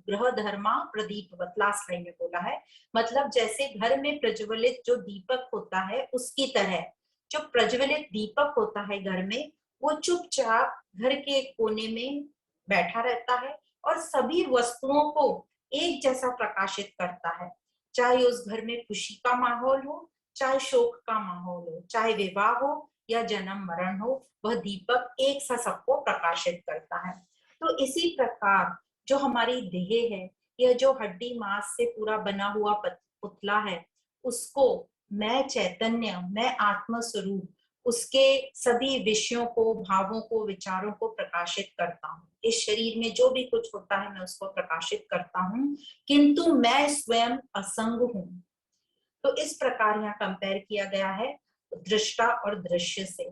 गृह धर्मा प्रदीपवत, लास्ट लाइन में बोला है, मतलब जैसे घर में प्रज्वलित जो दीपक होता है उसकी तरह, जो प्रज्वलित दीपक होता है घर में, वो चुपचाप घर के कोने में बैठा रहता है और सभी वस्तुओं को एक जैसा प्रकाशित करता है। चाहे उस घर में खुशी का माहौल हो, चाहे शोक का माहौल हो, चाहे विवाह हो या जन्म मरण हो, वह दीपक एक सा सबको प्रकाशित करता है। तो इसी प्रकार जो हमारी देह है, यह जो हड्डी मांस से पूरा बना हुआ पुतला है, उसको मैं चैतन्य, मैं आत्म स्वरूप, उसके सभी विषयों को, भावों को, विचारों को प्रकाशित करता हूँ। इस शरीर में जो भी कुछ होता है मैं उसको प्रकाशित करता हूँ, किंतु मैं स्वयं असंग हूँ। तो इस प्रकार यहाँ कंपेयर किया गया है दृष्टा और दृश्य से।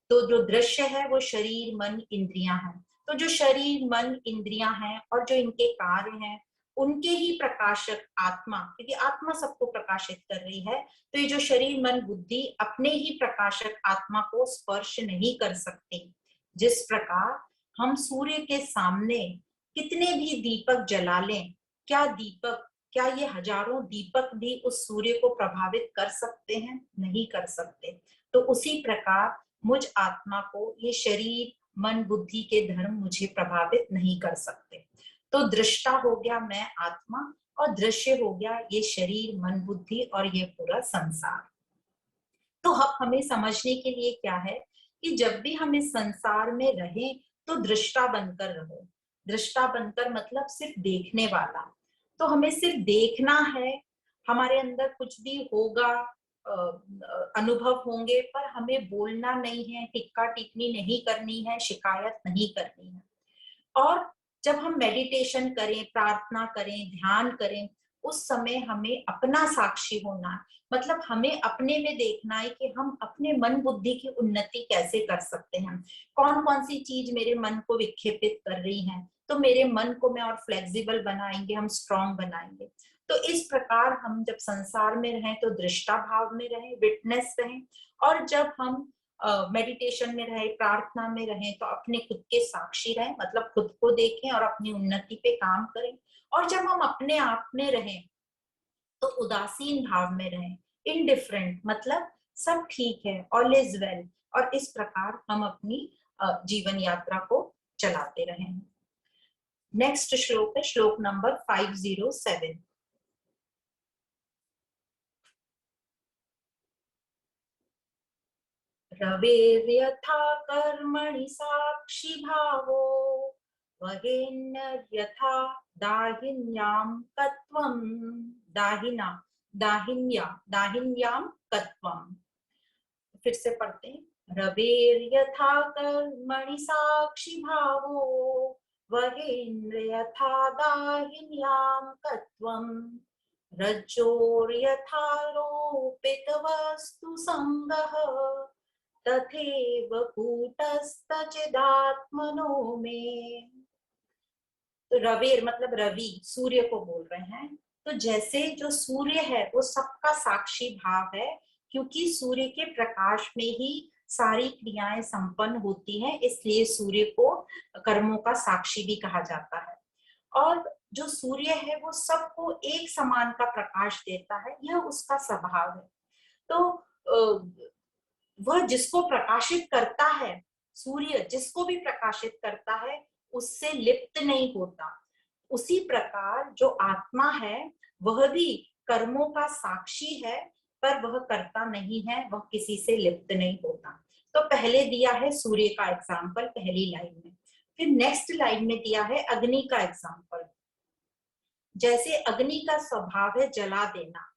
तो जो दृश्य है वो शरीर, मन, इंद्रियां हैं। तो जो शरीर, मन, इंद्रियां हैं और जो इनके कार्य हैं उनके ही प्रकाशक आत्मा, क्योंकि आत्मा सबको प्रकाशित कर रही है, तो ये जो शरीर, मन, बुद्धि अपने ही प्रकाशक आत्मा को स्पर्श नहीं कर सकते। जिस प्रकार हम सूर्य के सामने कितने भी दीपक जला लें, क्या ये हजारों दीपक भी उस सूर्य को प्रभावित कर सकते हैं? नहीं कर सकते। तो उसी प्रकार मुझ आत्मा को ये शरीर, मन, बुद्धि के धर्म मुझे प्रभावित नहीं कर सकते। तो दृष्टा हो गया मैं आत्मा, और दृश्य हो गया ये शरीर, मन, बुद्धि और ये पूरा संसार। तो अब हमें समझने के लिए क्या है कि जब भी हम इस संसार में रहें तो दृष्टा बनकर रहो। दृष्टा बनकर मतलब सिर्फ देखने वाला। तो हमें सिर्फ देखना है, हमारे अंदर कुछ भी होगा, अनुभव होंगे, पर हमें बोलना नहीं है, टिक्का टिप्पणी नहीं करनी है, शिकायत नहीं करनी है। और जब हम मेडिटेशन करें, प्रार्थना करें, ध्यान करें, उस समय हमें अपना साक्षी होना है। मतलब हमें अपने में देखना है कि हम अपने मन बुद्धि की उन्नति कैसे कर सकते हैं, कौन कौन सी चीज मेरे मन को विक्षेपित कर रही है, तो मेरे मन को मैं और फ्लेक्सिबल बनाएंगे, हम स्ट्रांग बनाएंगे। तो इस प्रकार हम जब संसार में रहें तो दृष्टा भाव में रहें, विटनेस रहें, और जब हम मेडिटेशन में रहे, प्रार्थना में रहें, तो अपने खुद के साक्षी रहें, मतलब खुद को देखें और अपनी उन्नति पे काम करें। और जब हम अपने आप में रहें तो उदासीन भाव में रहें, इनडिफरेंट, मतलब सब ठीक है, ऑल इज वेल, और इस प्रकार हम अपनी जीवन यात्रा को चलाते रहें। नेक्स्ट श्लोक है श्लोक नंबर 507। रवेर्यथा कर्मणि साक्षी भावो वहेन्यर्यथा दाहिन्यां कत्वं दाहिना दाहिन्यां कत्वं। फिर से पढ़ते हैं। रवेर्यथा कर्मणि साक्षी भावो वहेन्यर्यथा दाहिन्यां कत्वं रज्जोर्यथारोपितवस्तु संगः तथैव कूटस्थचिदात्मनो में। तो रवेर मतलब रवि, सूर्य को बोल रहे हैं। तो जैसे जो सूर्य है वो सबका साक्षी भाव है, क्योंकि सूर्य के प्रकाश में ही सारी क्रियाएं संपन्न होती हैं, इसलिए सूर्य को कर्मों का साक्षी भी कहा जाता है। और जो सूर्य है वो सबको एक समान का प्रकाश देता है, यह उसका स्वभाव है। तो वह जिसको प्रकाशित करता है, सूर्य जिसको भी प्रकाशित करता है उससे लिप्त नहीं होता। उसी प्रकार जो आत्मा है वह भी कर्मों का साक्षी है, पर वह करता नहीं है, वह किसी से लिप्त नहीं होता। तो पहले दिया है सूर्य का एग्जाम्पल पहली लाइन में, फिर नेक्स्ट लाइन में दिया है अग्नि का एग्जाम्पल। जैसे अग्नि का स्वभाव है जला देना,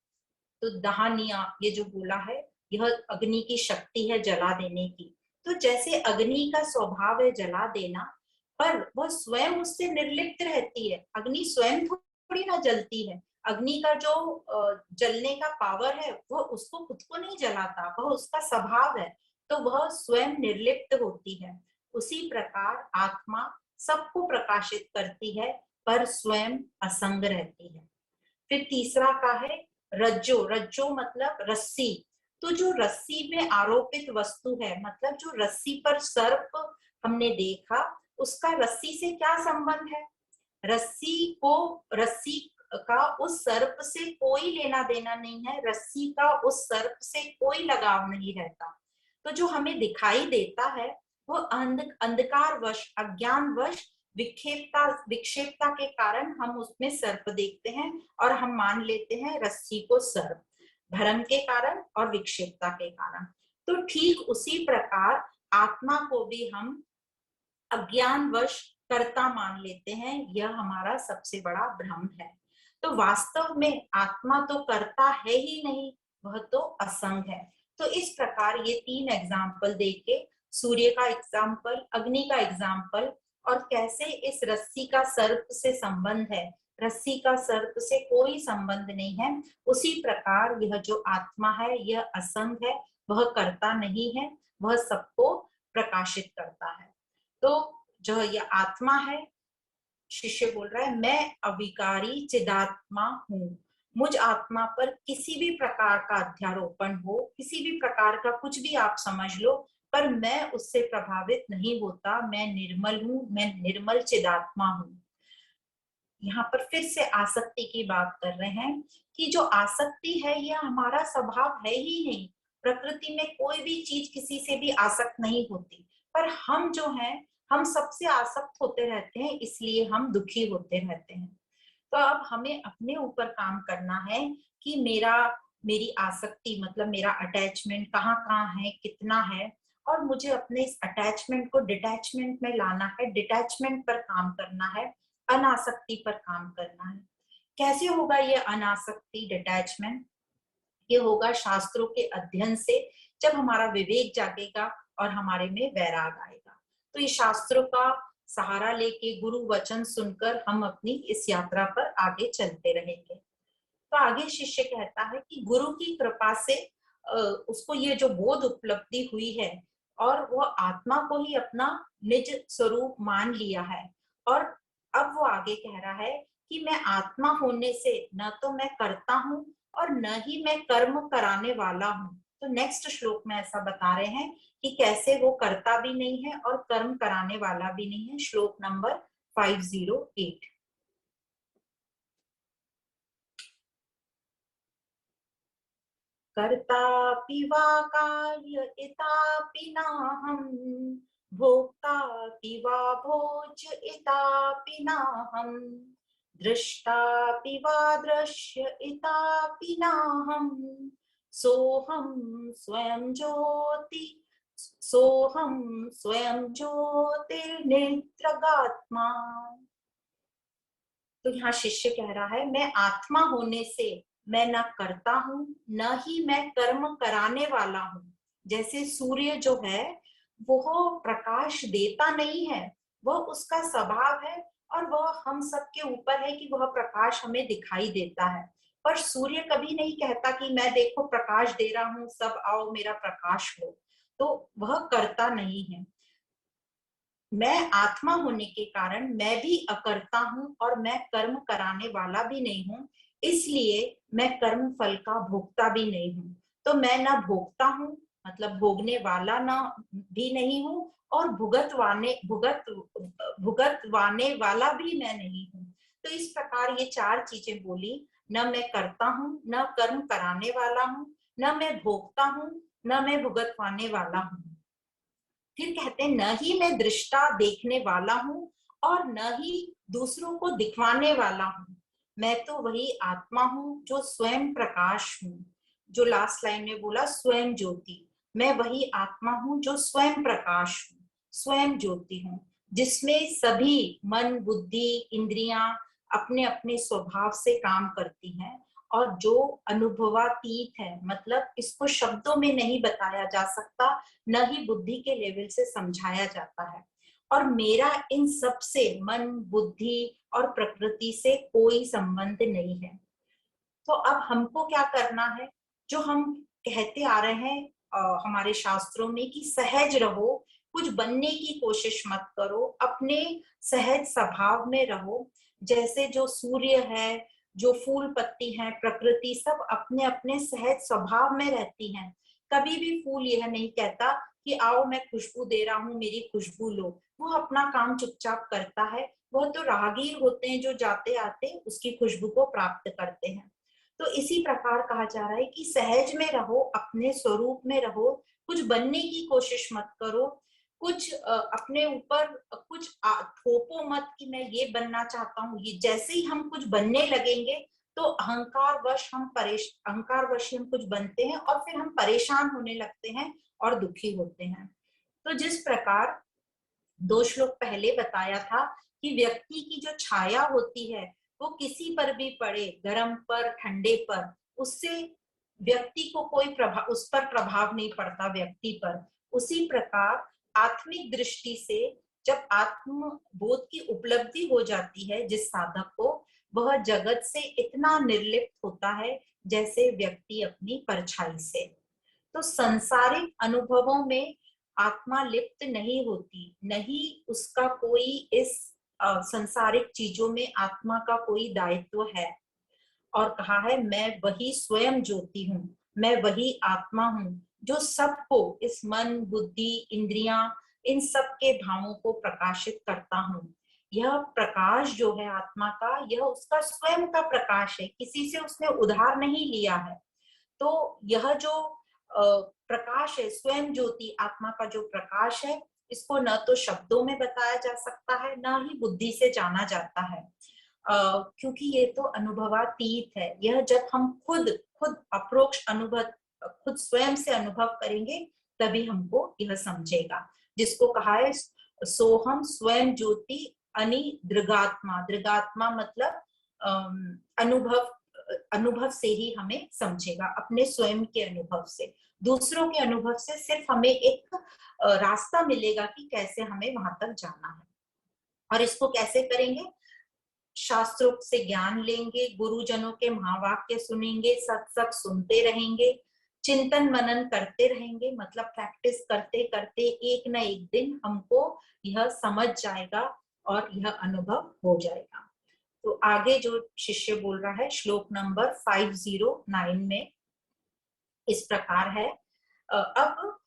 तो दहानिया ये जो बोला है यह अग्नि की शक्ति है जला देने की। तो जैसे अग्नि का स्वभाव है जला देना, पर वह स्वयं उससे निर्लिप्त रहती है। अग्नि स्वयं थोड़ी ना जलती है। अग्नि का जो जलने का पावर है वह उसको खुद को नहीं जलाता, वह उसका स्वभाव है, तो वह स्वयं निर्लिप्त होती है। उसी प्रकार आत्मा सबको प्रकाशित करती है, पर स्वयं असंग रहती है। फिर तीसरा का है रज्जो। रज्जो मतलब रस्सी। तो जो रस्सी में आरोपित वस्तु है, मतलब जो रस्सी पर सर्प हमने देखा, उसका रस्सी से क्या संबंध है? रस्सी का उस सर्प से कोई लेना देना नहीं है, रस्सी का उस सर्प से कोई लगाव नहीं रहता। तो जो हमें दिखाई देता है वो अंधकारवश, अज्ञानवश, विक्षेपता के कारण हम उसमें सर्प देखते हैं और हम मान लेते हैं रस्सी को सर्प, भ्रम के कारण और विक्षेपता के कारण। तो ठीक उसी प्रकार आत्मा को भी हम अज्ञानवश कर्ता मान लेते हैं, यह हमारा सबसे बड़ा भ्रम है। तो वास्तव में आत्मा तो कर्ता है ही नहीं, वह तो असंग है। तो इस प्रकार ये 3 एग्जाम्पल देके, सूर्य का एग्जाम्पल, अग्नि का एग्जाम्पल, और कैसे इस रस्सी का सर्प से संबंध है, रस्सी का सर्प से कोई संबंध नहीं है। उसी प्रकार यह जो आत्मा है यह असंग है, वह करता नहीं है, वह सबको प्रकाशित करता है। तो जो यह आत्मा है, शिष्य बोल रहा है मैं अविकारी चिदात्मा हूँ। मुझ आत्मा पर किसी भी प्रकार का अध्यारोपण हो, किसी भी प्रकार का कुछ भी आप समझ लो, पर मैं उससे प्रभावित नहीं होता। मैं निर्मल हूँ, मैं निर्मल चिदात्मा हूँ। यहाँ पर फिर से आसक्ति की बात कर रहे हैं कि जो आसक्ति है यह हमारा स्वभाव है ही नहीं। प्रकृति में कोई भी चीज किसी से भी आसक्त नहीं होती, पर हम जो हैं हम सबसे आसक्त होते रहते हैं, इसलिए हम दुखी होते रहते हैं। तो अब हमें अपने ऊपर काम करना है कि मेरी आसक्ति मतलब मेरा अटैचमेंट कहाँ कहाँ है, कितना है, और मुझे अपने इस अटैचमेंट को डिटैचमेंट में लाना है, डिटैचमेंट पर काम करना है, अनासक्ति पर काम करना है। कैसे होगा ये अनासक्ति, डिटैचमेंट? ये होगा शास्त्रों के अध्ययन से, जब हमारा विवेक जागेगा और हमारे में वैराग आएगा। तो ये शास्त्रों का सहारा लेके, गुरु वचन सुनकर हम अपनी इस यात्रा पर आगे चलते रहेंगे। तो आगे शिष्य कहता है कि गुरु की कृपा से उसको ये जो बोध उपलब्धि हुई है और वो आत्मा को ही अपना निज स्वरूप मान लिया है, और अब वो आगे कह रहा है कि मैं आत्मा होने से न तो मैं करता हूँ और न ही मैं कर्म कराने वाला हूँ। तो नेक्स्ट श्लोक में ऐसा बता रहे हैं कि कैसे वो करता भी नहीं है और कर्म कराने वाला भी नहीं है। श्लोक नंबर 508। कर्तापि वा कार्यइतापि नाहं, भोक्तापि वा भोज्यइतापि नाहं, दृष्टापि वा दृश्यइतापि नाहं, सोऽहं स्वयं ज्योति, सोऽहं स्वयं ज्योतिर्नेत्रगात्मा। तो यहाँ शिष्य कह रहा है मैं आत्मा होने से मैं न करता हूँ न ही मैं कर्म कराने वाला हूँ। जैसे सूर्य जो है वो प्रकाश देता नहीं है, वह उसका स्वभाव है, और वह हम सबके ऊपर है कि वह प्रकाश हमें दिखाई देता है। पर सूर्य कभी नहीं कहता कि मैं देखो प्रकाश दे रहा हूँ, सब आओ मेरा प्रकाश लो। तो वह करता नहीं है। मैं आत्मा होने के कारण मैं भी अकर्ता हूँ और मैं कर्म कराने वाला भी नहीं हूँ, इसलिए मैं कर्म फल का भोगता भी नहीं हूँ। तो मैं ना भोगता हूँ मतलब भोगने वाला ना भी नहीं हूँ, और भुगतवाने वाला भी मैं नहीं हूँ। तो इस प्रकार ये 4 चीजें बोली, न मैं करता हूँ, न कर्म कराने वाला हूँ, न मैं भोगता हूँ, न मैं भुगतवाने वाला हूँ। फिर कहते हैं न ही मैं दृष्टा देखने वाला हूँ और न ही दूसरों को दिखवाने वाला हूँ। मैं तो वही आत्मा हूँ जो स्वयं प्रकाश हूँ। जो लास्ट लाइन में बोला स्वयं ज्योति, मैं वही आत्मा हूँ जो स्वयं प्रकाश हूँ, स्वयं ज्योति हूँ, जिसमें सभी मन बुद्धि इंद्रियां अपने अपने स्वभाव से काम करती हैं, और जो अनुभवातीत है, मतलब इसको शब्दों में नहीं बताया जा सकता, न ही बुद्धि के लेवल से समझाया जाता है। और मेरा इन सब से, मन बुद्धि और प्रकृति से कोई संबंध नहीं है। तो अब हमको क्या करना है, जो हम कहते आ रहे हैं हमारे शास्त्रों में कि सहज रहो, कुछ बनने की कोशिश मत करो, अपने सहज स्वभाव में रहो। जैसे जो सूर्य है, जो फूल पत्ती है, प्रकृति सब अपने अपने सहज स्वभाव में रहती हैं। कभी भी फूल यह नहीं कहता कि आओ मैं खुशबू दे रहा हूँ मेरी खुशबू लो, वो अपना काम चुपचाप करता है। वह तो राहगीर होते हैं जो जाते आते उसकी खुशबू को प्राप्त करते हैं। तो इसी प्रकार कहा जा रहा है कि सहज में रहो, अपने स्वरूप में रहो, कुछ बनने की कोशिश मत करो, कुछ अपने ऊपर कुछ थोपो मत कि मैं ये बनना चाहता हूँ। ये जैसे ही हम कुछ बनने लगेंगे तो अहंकारवश हम कुछ बनते हैं और फिर हम परेशान होने लगते हैं और दुखी होते हैं। तो जिस प्रकार 2 श्लोक पहले बताया था कि व्यक्ति की जो छाया होती है वो किसी पर भी पड़े, गर्म पर ठंडे पर, उससे व्यक्ति को कोई प्रभाव, उस पर प्रभाव नहीं पड़ता व्यक्ति पर, उसी प्रकार आत्मिक दृष्टि से जब आत्म बोध की उपलब्धि हो जाती है जिस साधक को, वह जगत से इतना निर्लिप्त होता है जैसे व्यक्ति अपनी परछाई से। तो सांसारिक अनुभवों में आत्मा लिप्त नहीं होती, नहीं उसका कोई इस संसारिक चीजों में आत्मा का कोई दायित्व है। और कहा है मैं वही स्वयं ज्योति हूँ, मैं वही आत्मा हूँ जो सबको, इस मन बुद्धि इंद्रियां, इन सब के भावों को प्रकाशित करता हूँ। यह प्रकाश जो है आत्मा का, यह उसका स्वयं का प्रकाश है, किसी से उसने उधार नहीं लिया है। तो यह जो प्रकाश है, स्वयं ज्योति आत्मा का जो प्रकाश है, इसको न तो शब्दों में बताया जा सकता है, न ही बुद्धि से जाना जाता है, क्योंकि ये तो अनुभवातीत है। यह जब हम खुद खुद अप्रोक्ष अनुभव, खुद स्वयं से अनुभव करेंगे, तभी हमको यह समझेगा। जिसको कहा है सोहम स्वयं ज्योति अनि दृगात्मा। दृगात्मा मतलब अनुभव, अनुभव से ही हमें समझेगा, अपने स्वयं के अनुभव से। दूसरों के अनुभव से सिर्फ हमें एक रास्ता मिलेगा कि कैसे हमें वहां तक जाना है। और इसको कैसे करेंगे? शास्त्रों से ज्ञान लेंगे, गुरुजनों के महावाक्य सुनेंगे, सत्संग सुनते रहेंगे, चिंतन मनन करते रहेंगे, मतलब प्रैक्टिस करते करते एक न एक दिन हमको यह समझ जाएगा और यह अनुभव हो जाएगा। तो आगे जो शिष्य बोल रहा है श्लोक नंबर 509 में इस प्रकार है, अब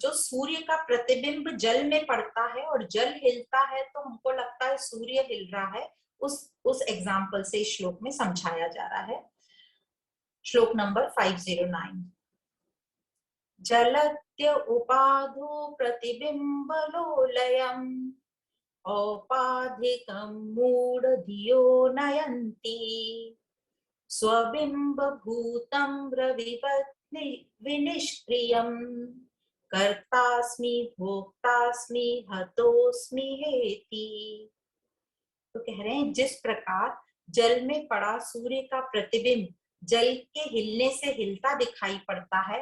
जो सूर्य का प्रतिबिंब जल में पड़ता है और जल हिलता है तो हमको लगता है सूर्य हिल रहा है, उस एग्जाम्पल से श्लोक में समझाया जा रहा है। श्लोक नंबर 509, जलत्य उपाधो प्रतिबिंबलोलयम् औपाधिकं मूढधियो नयन्ति स्वबिंबभूतं रविवत् विनिष्क्रियम् कर्तास्मि भोक्तास्मि हतोस्मि हेति। तो कह रहे हैं जिस प्रकार जल में पड़ा सूर्य का प्रतिबिंब जल के हिलने से हिलता दिखाई पड़ता है,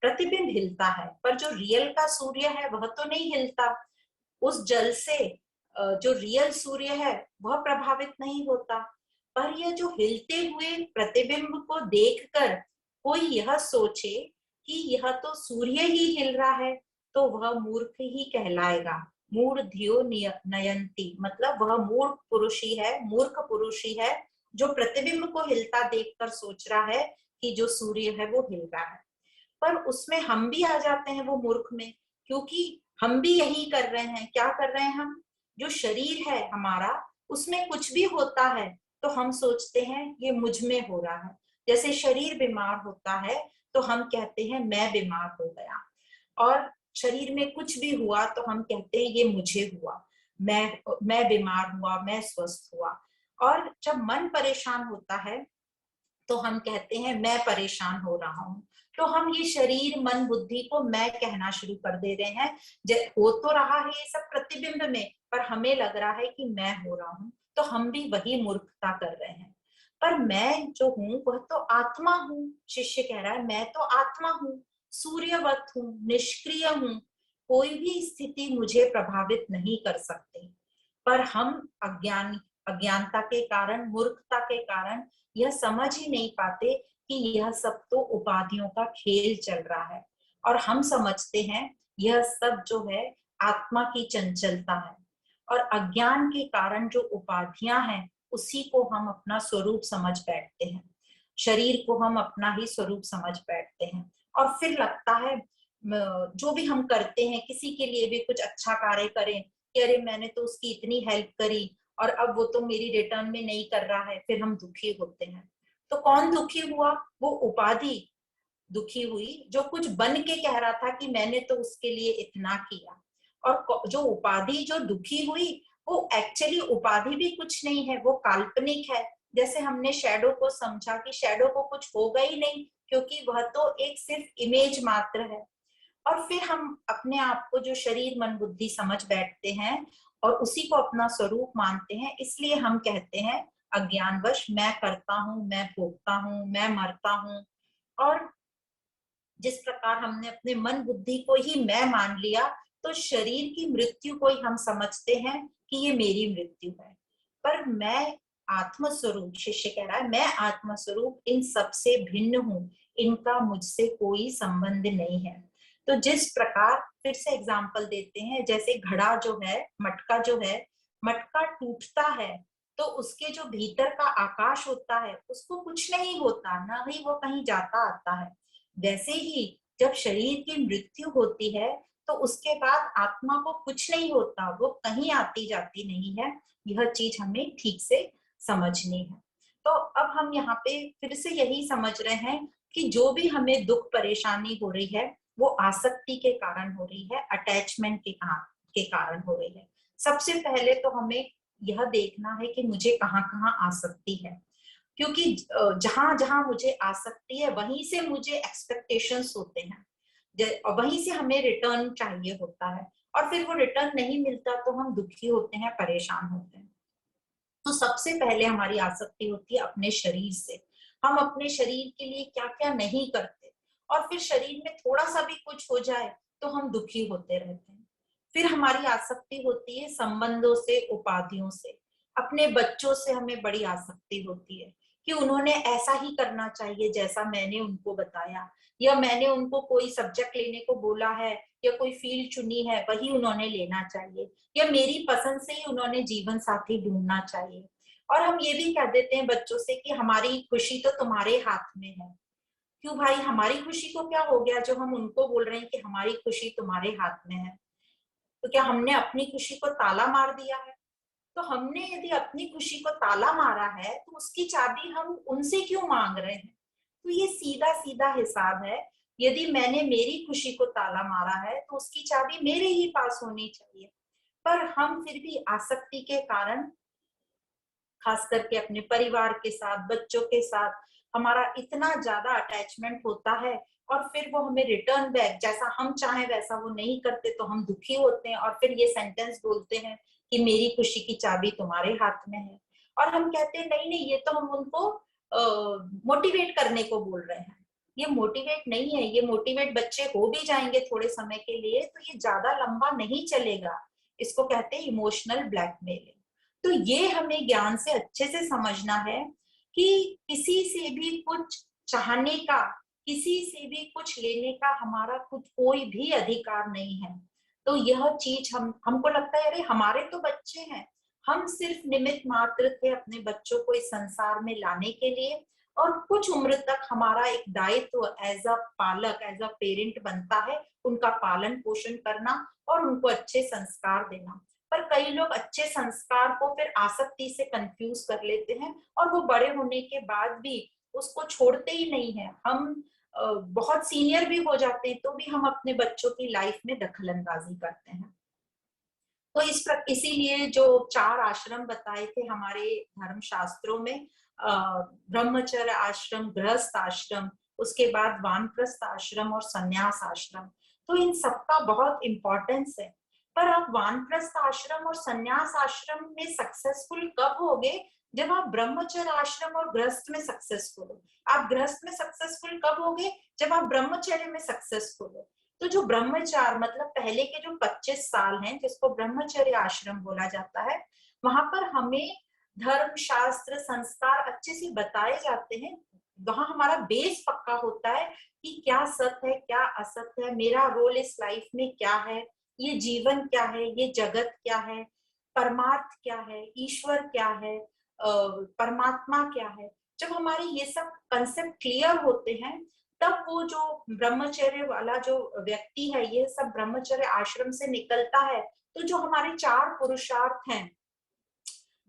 प्रतिबिंब हिलता है, पर जो रियल का सूर्य है वह तो नहीं हिलता। उस जल से जो रियल सूर्य है वह प्रभावित नहीं होता। पर यह जो हिलते हुए प्रतिबिंब को देखकर कोई यह सोचे कि यह तो सूर्य ही हिल रहा है, तो वह मूर्ख ही कहलाएगा। मूढ़ धियो नयंती, मतलब वह मूर्ख पुरुष ही है, मूर्ख पुरुष ही है जो प्रतिबिंब को हिलता देखकर सोच रहा है कि जो सूर्य है वो हिल रहा है। पर उसमें हम भी आ जाते हैं वो मूर्ख में, क्योंकि हम भी यही कर रहे हैं। क्या कर रहे हैं हम? जो शरीर है हमारा, उसमें कुछ भी होता है तो हम सोचते हैं ये मुझ में हो रहा है। जैसे शरीर बीमार होता है तो हम कहते हैं मैं बीमार हो गया, और शरीर में कुछ भी हुआ तो हम कहते हैं ये मुझे हुआ, मैं बीमार हुआ, मैं स्वस्थ हुआ। और जब मन परेशान होता है तो हम कहते हैं मैं परेशान हो रहा हूँ। तो हम ये शरीर मन बुद्धि को मैं कहना शुरू कर दे रहे हैं। हो तो रहा है ये सब प्रतिबिंब में, पर हमें लग रहा है कि मैं हो रहा हूँ, तो हम भी वही मूर्खता कर रहे हैं। पर मैं जो हूँ वह तो आत्मा हूँ। शिष्य कह रहा है मैं तो आत्मा हूँ, सूर्यवत हूँ, निष्क्रिय हूँ, कोई भी स्थिति मुझे प्रभावित नहीं कर सकती। पर हम अज्ञानता के कारण, मूर्खता के कारण यह समझ ही नहीं पाते कि यह सब तो उपाधियों का खेल चल रहा है, और हम समझते हैं यह सब जो है आत्मा की चंचलता है। और अज्ञान के कारण जो उपाधियां हैं उसी को हम अपना स्वरूप समझ बैठते हैं, शरीर को हम अपना ही स्वरूप समझ बैठते हैं। और फिर लगता है जो भी हम करते हैं, किसी के लिए भी कुछ अच्छा कार्य करें कि अरे मैंने तो उसकी इतनी हेल्प करी और अब वो तो मेरी रिटर्न में नहीं कर रहा है, फिर हम दुखी होते हैं। तो कौन दुखी हुआ? वो उपाधि दुखी हुई, जो कुछ बन के कह रहा था कि मैंने तो उसके लिए इतना किया। और जो उपाधि जो दुखी हुई, वो एक्चुअली उपाधि भी कुछ नहीं है, वो काल्पनिक है। जैसे हमने शैडो को समझा कि शैडो को कुछ होगा ही नहीं, क्योंकि वह तो एक सिर्फ इमेज मात्र है। और फिर हम अपने आप को जो शरीर मन बुद्धि समझ बैठते हैं और उसी को अपना स्वरूप मानते हैं। इसलिए हम कहते हैं अज्ञानवश मैं करता हूँ, मैं भोगता हूँ, मैं मरता हूँ। और जिस प्रकार हमने अपने मन बुद्धि को ही मैं मान लिया, तो शरीर की मृत्यु को ही हम समझते हैं कि ये मेरी मृत्यु है। पर मैं आत्म स्वरूप, शिष्य कह रहा है, मैं आत्म स्वरूप इन सबसे भिन्न हूँ, इनका मुझसे कोई संबंध नहीं है। तो जिस प्रकार, फिर से एग्जाम्पल देते हैं, जैसे घड़ा जो है, मटका जो है, मटका टूटता है तो उसके जो भीतर का आकाश होता है उसको कुछ नहीं होता, ना ही वो कहीं जाता आता है। वैसे ही जब शरीर की मृत्यु होती है तो उसके बाद आत्मा को कुछ नहीं होता, वो कहीं आती जाती नहीं है। यह चीज हमें ठीक से समझनी है। तो अब हम यहाँ पे फिर से यही समझ रहे हैं कि जो भी हमें दुख परेशानी हो रही है वो आसक्ति के कारण हो रही है, अटैचमेंट के कारण हो रही है। सबसे पहले तो हमें यह देखना है कि मुझे कहाँ कहाँ आसक्ति है, क्योंकि जहां जहां मुझे आसक्ति है वहीं से मुझे एक्सपेक्टेशंस होते हैं, वहीं से हमें रिटर्न चाहिए होता है, और फिर वो रिटर्न नहीं मिलता तो हम दुखी होते हैं, परेशान होते हैं। तो सबसे पहले हमारी आसक्ति होती है अपने शरीर से। हम अपने शरीर के लिए क्या क्या नहीं करते, और फिर शरीर में थोड़ा सा भी कुछ हो जाए तो हम दुखी होते रहते हैं। फिर हमारी आसक्ति होती है संबंधों से, उपाधियों से। अपने बच्चों से हमें बड़ी आसक्ति होती है कि उन्होंने ऐसा ही करना चाहिए जैसा मैंने उनको बताया, या मैंने उनको कोई सब्जेक्ट लेने को बोला है या कोई फील्ड चुनी है वही उन्होंने लेना चाहिए, या मेरी पसंद से ही उन्होंने जीवन साथी ढूंढना चाहिए। और हम ये भी कह देते हैं बच्चों से कि हमारी खुशी तो तुम्हारे हाथ में है। क्यों भाई, हमारी खुशी को क्या हो गया जो हम उनको बोल रहे हैं कि हमारी खुशी तुम्हारे हाथ में है? तो क्या हमने अपनी खुशी को ताला मार दिया है? तो हमने यदि अपनी खुशी को ताला मारा है तो उसकी चाबी हम उनसे क्यों मांग रहे हैं? तो ये सीधा सीधा हिसाब है। यदि मैंने मेरी खुशी को ताला मारा है तो उसकी चाबी मेरे ही पास होनी चाहिए। पर हम फिर भी आसक्ति के कारण, खास करके अपने परिवार के साथ, बच्चों के साथ, हमारा इतना ज्यादा अटैचमेंट होता है, और फिर वो हमें रिटर्न बैक जैसा हम चाहें वैसा वो नहीं करते तो हम दुखी होते हैं, और फिर ये सेंटेंस बोलते हैं कि मेरी खुशी की चाबी तुम्हारे हाथ में है। और हम कहते हैं नहीं नहीं, ये तो हम उनको मोटिवेट करने को बोल रहे हैं। ये मोटिवेट नहीं है, ये मोटिवेट बच्चे हो भी जाएंगे थोड़े समय के लिए तो ये ज्यादा लंबा नहीं चलेगा। इसको कहते हैं इमोशनल ब्लैकमेलिंग। तो ये हमें ज्ञान से अच्छे से समझना है कि किसी से भी कुछ चाहने का, किसी से भी कुछ लेने का हमारा खुद कोई भी अधिकार नहीं है। तो यह चीज हमको लगता है अरे हमारे तो बच्चे हैं, हम सिर्फ निमित्त मात्र थे अपने बच्चों को इस संसार में लाने के लिए, और कुछ उम्र तक हमारा एक दायित्व एज अ पालक, एज अ पेरेंट बनता है उनका पालन पोषण करना और उनको अच्छे संस्कार देना। पर कई लोग अच्छे संस्कार को फिर आसक्ति से कंफ्यूज कर लेते हैं, और वो बड़े होने के बाद भी उसको छोड़ते ही नहीं है। हम बहुत सीनियर भी हो जाते हैं तो भी हम अपने बच्चों की लाइफ में दखल अंदाजी करते हैं। तो इसीलिए जो 4 आश्रम बताए थे हमारे धर्म शास्त्रों में, ब्रह्मचर्य आश्रम, गृहस्थ आश्रम, उसके बाद वानप्रस्थ आश्रम और संन्यास आश्रम, तो इन सबका बहुत इंपॉर्टेंस है। पर आप वानप्रस्थ आश्रम और संन्यास आश्रम में सक्सेसफुल कब होगे? जब आप ब्रह्मचर्य आश्रम और गृहस्थ में सक्सेसफुल हो। आप गृहस्थ में सक्सेसफुल कब होगे? जब आप ब्रह्मचर्य में सक्सेसफुल हो। तो जो ब्रह्मचार मतलब पहले के जो 25 साल हैं जिसको ब्रह्मचर्य आश्रम बोला जाता है, वहां पर हमें धर्म शास्त्र संस्कार अच्छे से बताए जाते हैं। वहां हमारा बेस पक्का होता है कि क्या सत्य है, क्या असत्य है, मेरा रोल इस लाइफ में क्या है, ये जीवन क्या है, ये जगत क्या है, परमार्थ क्या है, ईश्वर क्या है, परमात्मा क्या है। जब हमारे ये सब कंसेप्ट क्लियर होते हैं तब वो जो ब्रह्मचर्य वाला जो व्यक्ति है, ये सब ब्रह्मचर्य आश्रम से निकलता है तो जो हमारे 4 पुरुषार्थ हैं,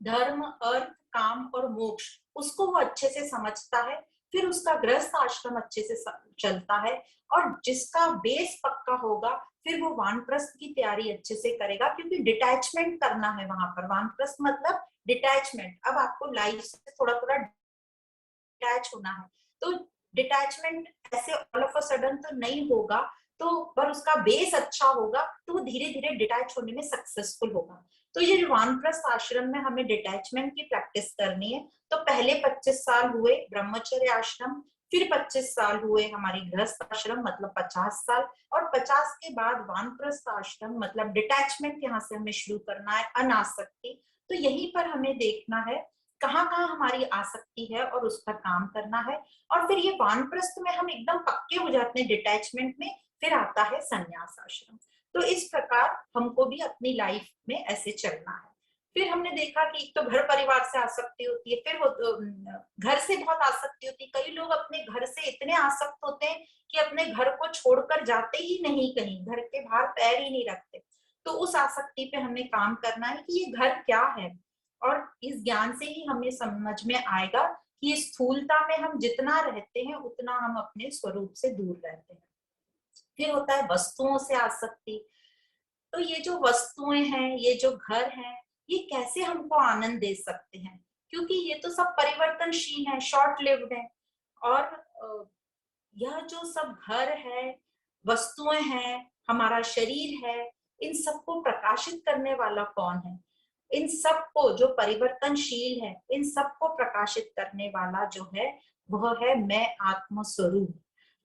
धर्म, अर्थ, काम और मोक्ष, उसको वो अच्छे से समझता है। फिर उसका गृहस्थ आश्रम अच्छे से चलता है, और जिसका बेस पक्का होगा फिर वो वानप्रस्थ की तैयारी अच्छे से करेगा, क्योंकि डिटैचमेंट करना है वहां पर। वानप्रस्थ मतलब डिटैचमेंट। अब आपको लाइफ से थोड़ा थोड़ा डिटैच होना है, तो डिटैचमेंट ऐसे ऑल ऑफ अ सडन तो नहीं होगा, तो पर उसका बेस अच्छा होगा तो वो धीरे धीरे डिटैच होने में सक्सेसफुल होगा। तो ये वानप्रस्थ आश्रम में हमें डिटैचमेंट की प्रैक्टिस करनी है। तो पहले 25 साल हुए ब्रह्मचर्य आश्रम, फिर 25 साल हुए हमारी गृहस्थ आश्रम, मतलब 50 साल, और 50 के बाद वानप्रस्थ आश्रम, मतलब डिटैचमेंट यहाँ से हमें शुरू करना है, अनासक्ति। तो यहीं पर हमें देखना है कहाँ कहाँ हमारी आसक्ति है और उस पर काम करना है। और फिर ये वानप्रस्थ में हम एकदम पक्के हो जाते हैं डिटैचमेंट में, फिर आता है संन्यास आश्रम। तो इस प्रकार हमको भी अपनी लाइफ में ऐसे चलना है। फिर हमने देखा कि एक तो घर परिवार से आसक्ति होती है, फिर घर से बहुत आसक्ति होती है। कई लोग अपने घर से इतने आसक्त होते हैं कि अपने घर को छोड़कर जाते ही नहीं, कहीं घर के बाहर पैर ही नहीं रखते। तो उस आसक्ति पे हमें काम करना है कि ये घर क्या है, और इस ज्ञान से ही हमें समझ में आएगा कि इस स्थूलता में हम जितना रहते हैं उतना हम अपने स्वरूप से दूर रहते हैं। फिर होता है वस्तुओं से आसक्ति। तो ये जो वस्तुएं हैं, ये जो घर हैं, ये कैसे हमको आनंद दे सकते हैं, क्योंकि ये तो सब परिवर्तनशील है, शॉर्ट लिव्ड है। और यह जो सब घर है, वस्तुएं हैं, हमारा शरीर है, इन सबको प्रकाशित करने वाला कौन है? इन सबको, जो परिवर्तनशील है, इन सबको प्रकाशित करने वाला जो है वह है मैं आत्म स्वरूप।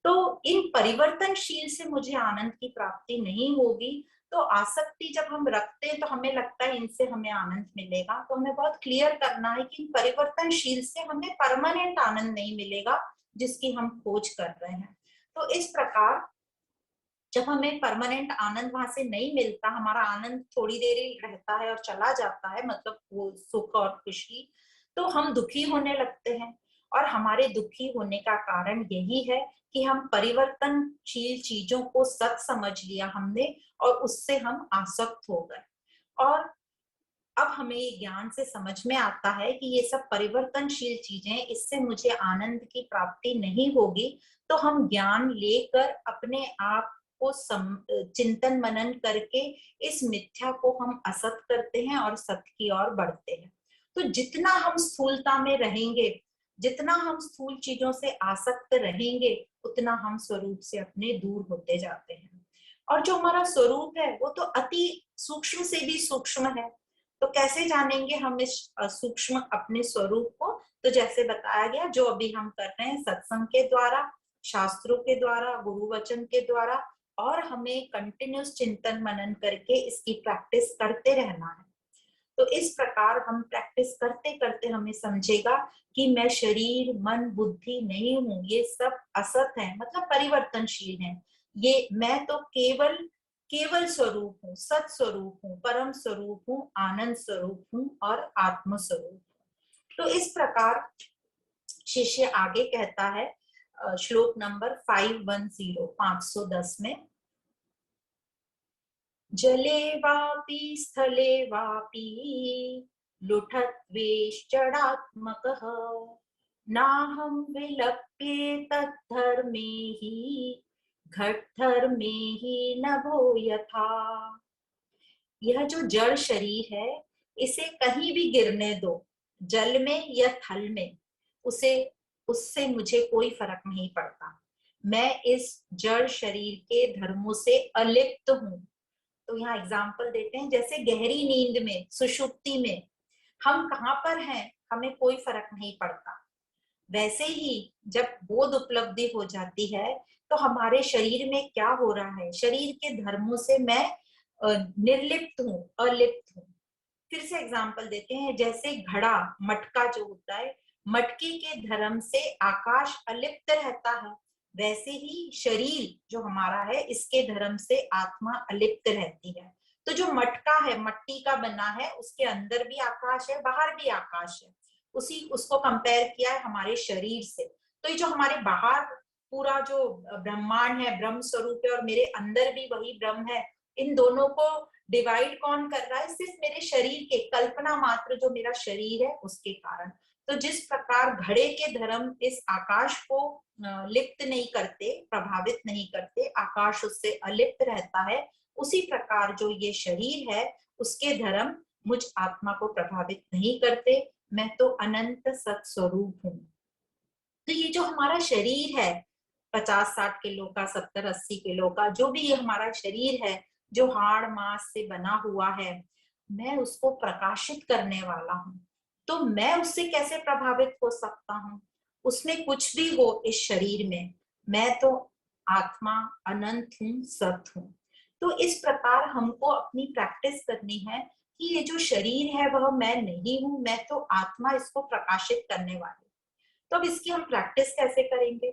तो इन परिवर्तनशील से मुझे आनंद की प्राप्ति नहीं होगी। तो आसक्ति जब हम रखते हैं तो हमें लगता है इनसे हमें आनंद मिलेगा, तो हमें बहुत क्लियर करना है कि इन परिवर्तनशील से हमें परमानेंट आनंद नहीं मिलेगा जिसकी हम खोज कर रहे हैं। तो इस प्रकार जब हमें परमानेंट आनंद वहां से नहीं मिलता, हमारा आनंद थोड़ी देर ही रहता है और चला जाता है, मतलब वो सुख और खुशी, तो हम दुखी होने लगते हैं। और हमारे दुखी होने का कारण यही है कि हम परिवर्तनशील चीजों को सच समझ लिया हमने, और उससे हम आसक्त हो गए। और अब हमें ये ज्ञान से समझ में आता है कि ये सब परिवर्तनशील चीजें, इससे मुझे आनंद की प्राप्ति नहीं होगी। तो हम ज्ञान लेकर अपने आप को चिंतन मनन करके इस मिथ्या को हम असत करते हैं और सत्य की ओर बढ़ते हैं। तो जितना हम स्थूलता में रहेंगे, जितना हम स्थूल चीजों से आसक्त रहेंगे, उतना हम स्वरूप से अपने दूर होते जाते हैं। और जो हमारा स्वरूप है वो तो अति सूक्ष्म से भी सूक्ष्म है। तो कैसे जानेंगे हम इस सूक्ष्म अपने स्वरूप को? तो जैसे बताया गया, जो अभी हम कर रहे हैं सत्संग के द्वारा, शास्त्रों के द्वारा, गुरु वचन के द्वारा, और हमें कंटिन्यूस चिंतन मनन करके इसकी प्रैक्टिस करते रहना है। तो इस प्रकार हम प्रैक्टिस करते करते हमें समझेगा कि मैं शरीर मन बुद्धि नहीं हूँ, ये सब असत है, मतलब परिवर्तनशील है। ये मैं तो केवल केवल स्वरूप हूँ, सत स्वरूप हूँ, परम स्वरूप हूँ, आनंद स्वरूप हूँ और आत्म स्वरूप। तो इस प्रकार शिष्य आगे कहता है, श्लोक नंबर 510 510 में, जले वापि स्थले वापि लुठत्वेश्चरात्मकः नाहं विलप्ये तद्धर्मे हि घटधर्मे हि नभो यथा। यह जो जड़ शरीर है, इसे कहीं भी गिरने दो, जल में या थल में, उसे उससे मुझे कोई फर्क नहीं पड़ता। मैं इस जड़ शरीर के धर्मों से अलिप्त हूँ। तो यहाँ एग्जाम्पल देते हैं, जैसे गहरी नींद में, सुषुप्ति में हम कहाँ पर हैं हमें कोई फर्क नहीं पड़ता, वैसे ही जब बोध उपलब्धि हो जाती है तो हमारे शरीर में क्या हो रहा है, शरीर के धर्मों से मैं निर्लिप्त हूँ, अलिप्त हूँ। फिर से एग्जाम्पल देते हैं, जैसे घड़ा, मटका जो होता है, मटके के धर्म से आकाश अलिप्त रहता है, वैसे ही शरीर जो हमारा है, इसके धर्म से आत्मा अलिप्त रहती है। तो जो मटका है, मट्टी का बना है, उसके अंदर भी आकाश है, बाहर भी आकाश है। उसको कंपेयर किया है हमारे शरीर से। तो ये जो हमारे बाहर पूरा जो ब्रह्मांड है, ब्रह्म स्वरूप है, और मेरे अंदर भी वही ब्रह्म है, इन दोनों को डिवाइड कौन कर रहा है? सिर्फ मेरे शरीर के कल्पना मात्र, जो मेरा शरीर है उसके कारण। तो जिस प्रकार घड़े के धर्म इस आकाश को लिप्त नहीं करते, प्रभावित नहीं करते, आकाश उससे अलिप्त रहता है, उसी प्रकार जो ये शरीर है उसके धर्म मुझ आत्मा को प्रभावित नहीं करते। मैं तो अनंत सत स्वरूप हूँ। तो ये जो हमारा शरीर है, 50-60 किलो का, 70-80 किलो का, जो भी ये हमारा शरीर है, जो हाड़ मांस से बना हुआ है, मैं उसको प्रकाशित करने वाला हूँ। तो मैं उससे कैसे प्रभावित हो सकता हूँ? उसमें कुछ भी हो इस शरीर में, मैं तो आत्मा अनंत हूँ, सत हूँ। तो इस प्रकार हमको अपनी प्रैक्टिस करनी है कि ये जो शरीर है वह मैं नहीं हूँ, मैं तो आत्मा, इसको प्रकाशित करने वाली। तो अब इसकी हम प्रैक्टिस कैसे करेंगे?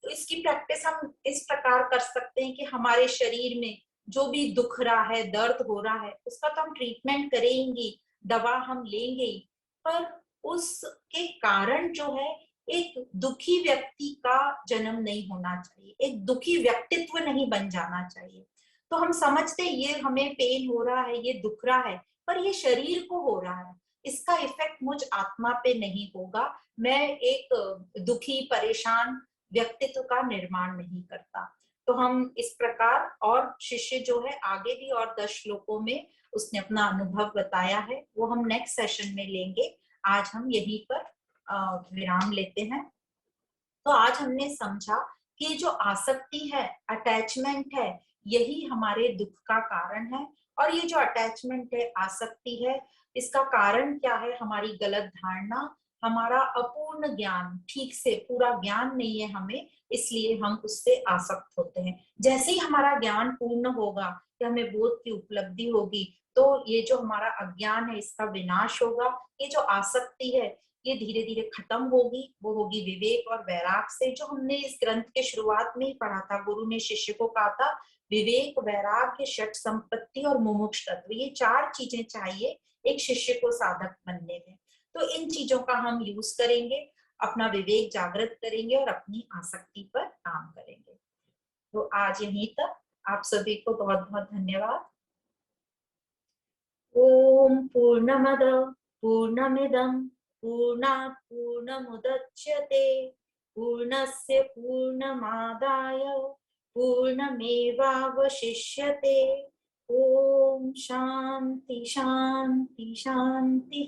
तो इसकी प्रैक्टिस हम इस प्रकार कर सकते हैं कि हमारे शरीर में जो भी दुख रहा है, दर्द हो रहा है, उसका तो हम ट्रीटमेंट करेंगे, दवा हम लेंगे ही, पर उसके कारण जो है एक दुखी व्यक्ति का जन्म नहीं होना चाहिए, एक दुखी व्यक्तित्व नहीं बन जाना चाहिए। तो हम समझते ये हमें पेन हो रहा है, ये दुख रहा है, पर ये शरीर को हो रहा है, इसका इफेक्ट मुझ आत्मा पे नहीं होगा, मैं एक दुखी परेशान व्यक्तित्व का निर्माण नहीं करता। तो हम इस प्रकार, और शिष्य जो है आगे भी और 10 श्लोकों में उसने अपना अनुभव बताया है, वो हम नेक्स्ट सेशन में लेंगे। आज हम यहीं पर विराम लेते हैं। तो आज हमने समझा कि जो आसक्ति है, अटैचमेंट है, यही हमारे दुख का कारण है। और ये जो अटैचमेंट है, आसक्ति है, इसका कारण क्या है? हमारी गलत धारणा, हमारा अपूर्ण ज्ञान, ठीक से पूरा ज्ञान नहीं है हमें, इसलिए हम उससे आसक्त होते हैं। जैसे ही हमारा ज्ञान पूर्ण होगा, कि हमें बोध की उपलब्धि होगी, तो ये जो हमारा अज्ञान है इसका विनाश होगा। ये जो आसक्ति है ये धीरे धीरे खत्म होगी, वो होगी विवेक और वैराग से, जो हमने इस ग्रंथ के शुरुआत में ही पढ़ा था। गुरु ने शिष्य को कहा था विवेक, वैराग्य, षट संपत्ति और मुमुक्ष तत्व, ये 4 चीजें चाहिए एक शिष्य को साधक बनने में। तो इन चीजों का हम यूज करेंगे, अपना विवेक जागृत करेंगे और अपनी आसक्ति पर काम करेंगे। तो आज यहीं तक, आप सभी को बहुत बहुत धन्यवाद। ओम पूर्णमद पूर्णमिदं पूर्णात् पूर्णमुदच्यते पूर्णस्य पूर्णमादाय पूर्णमेवावशिष्यते। ओम शांति शांति शांति।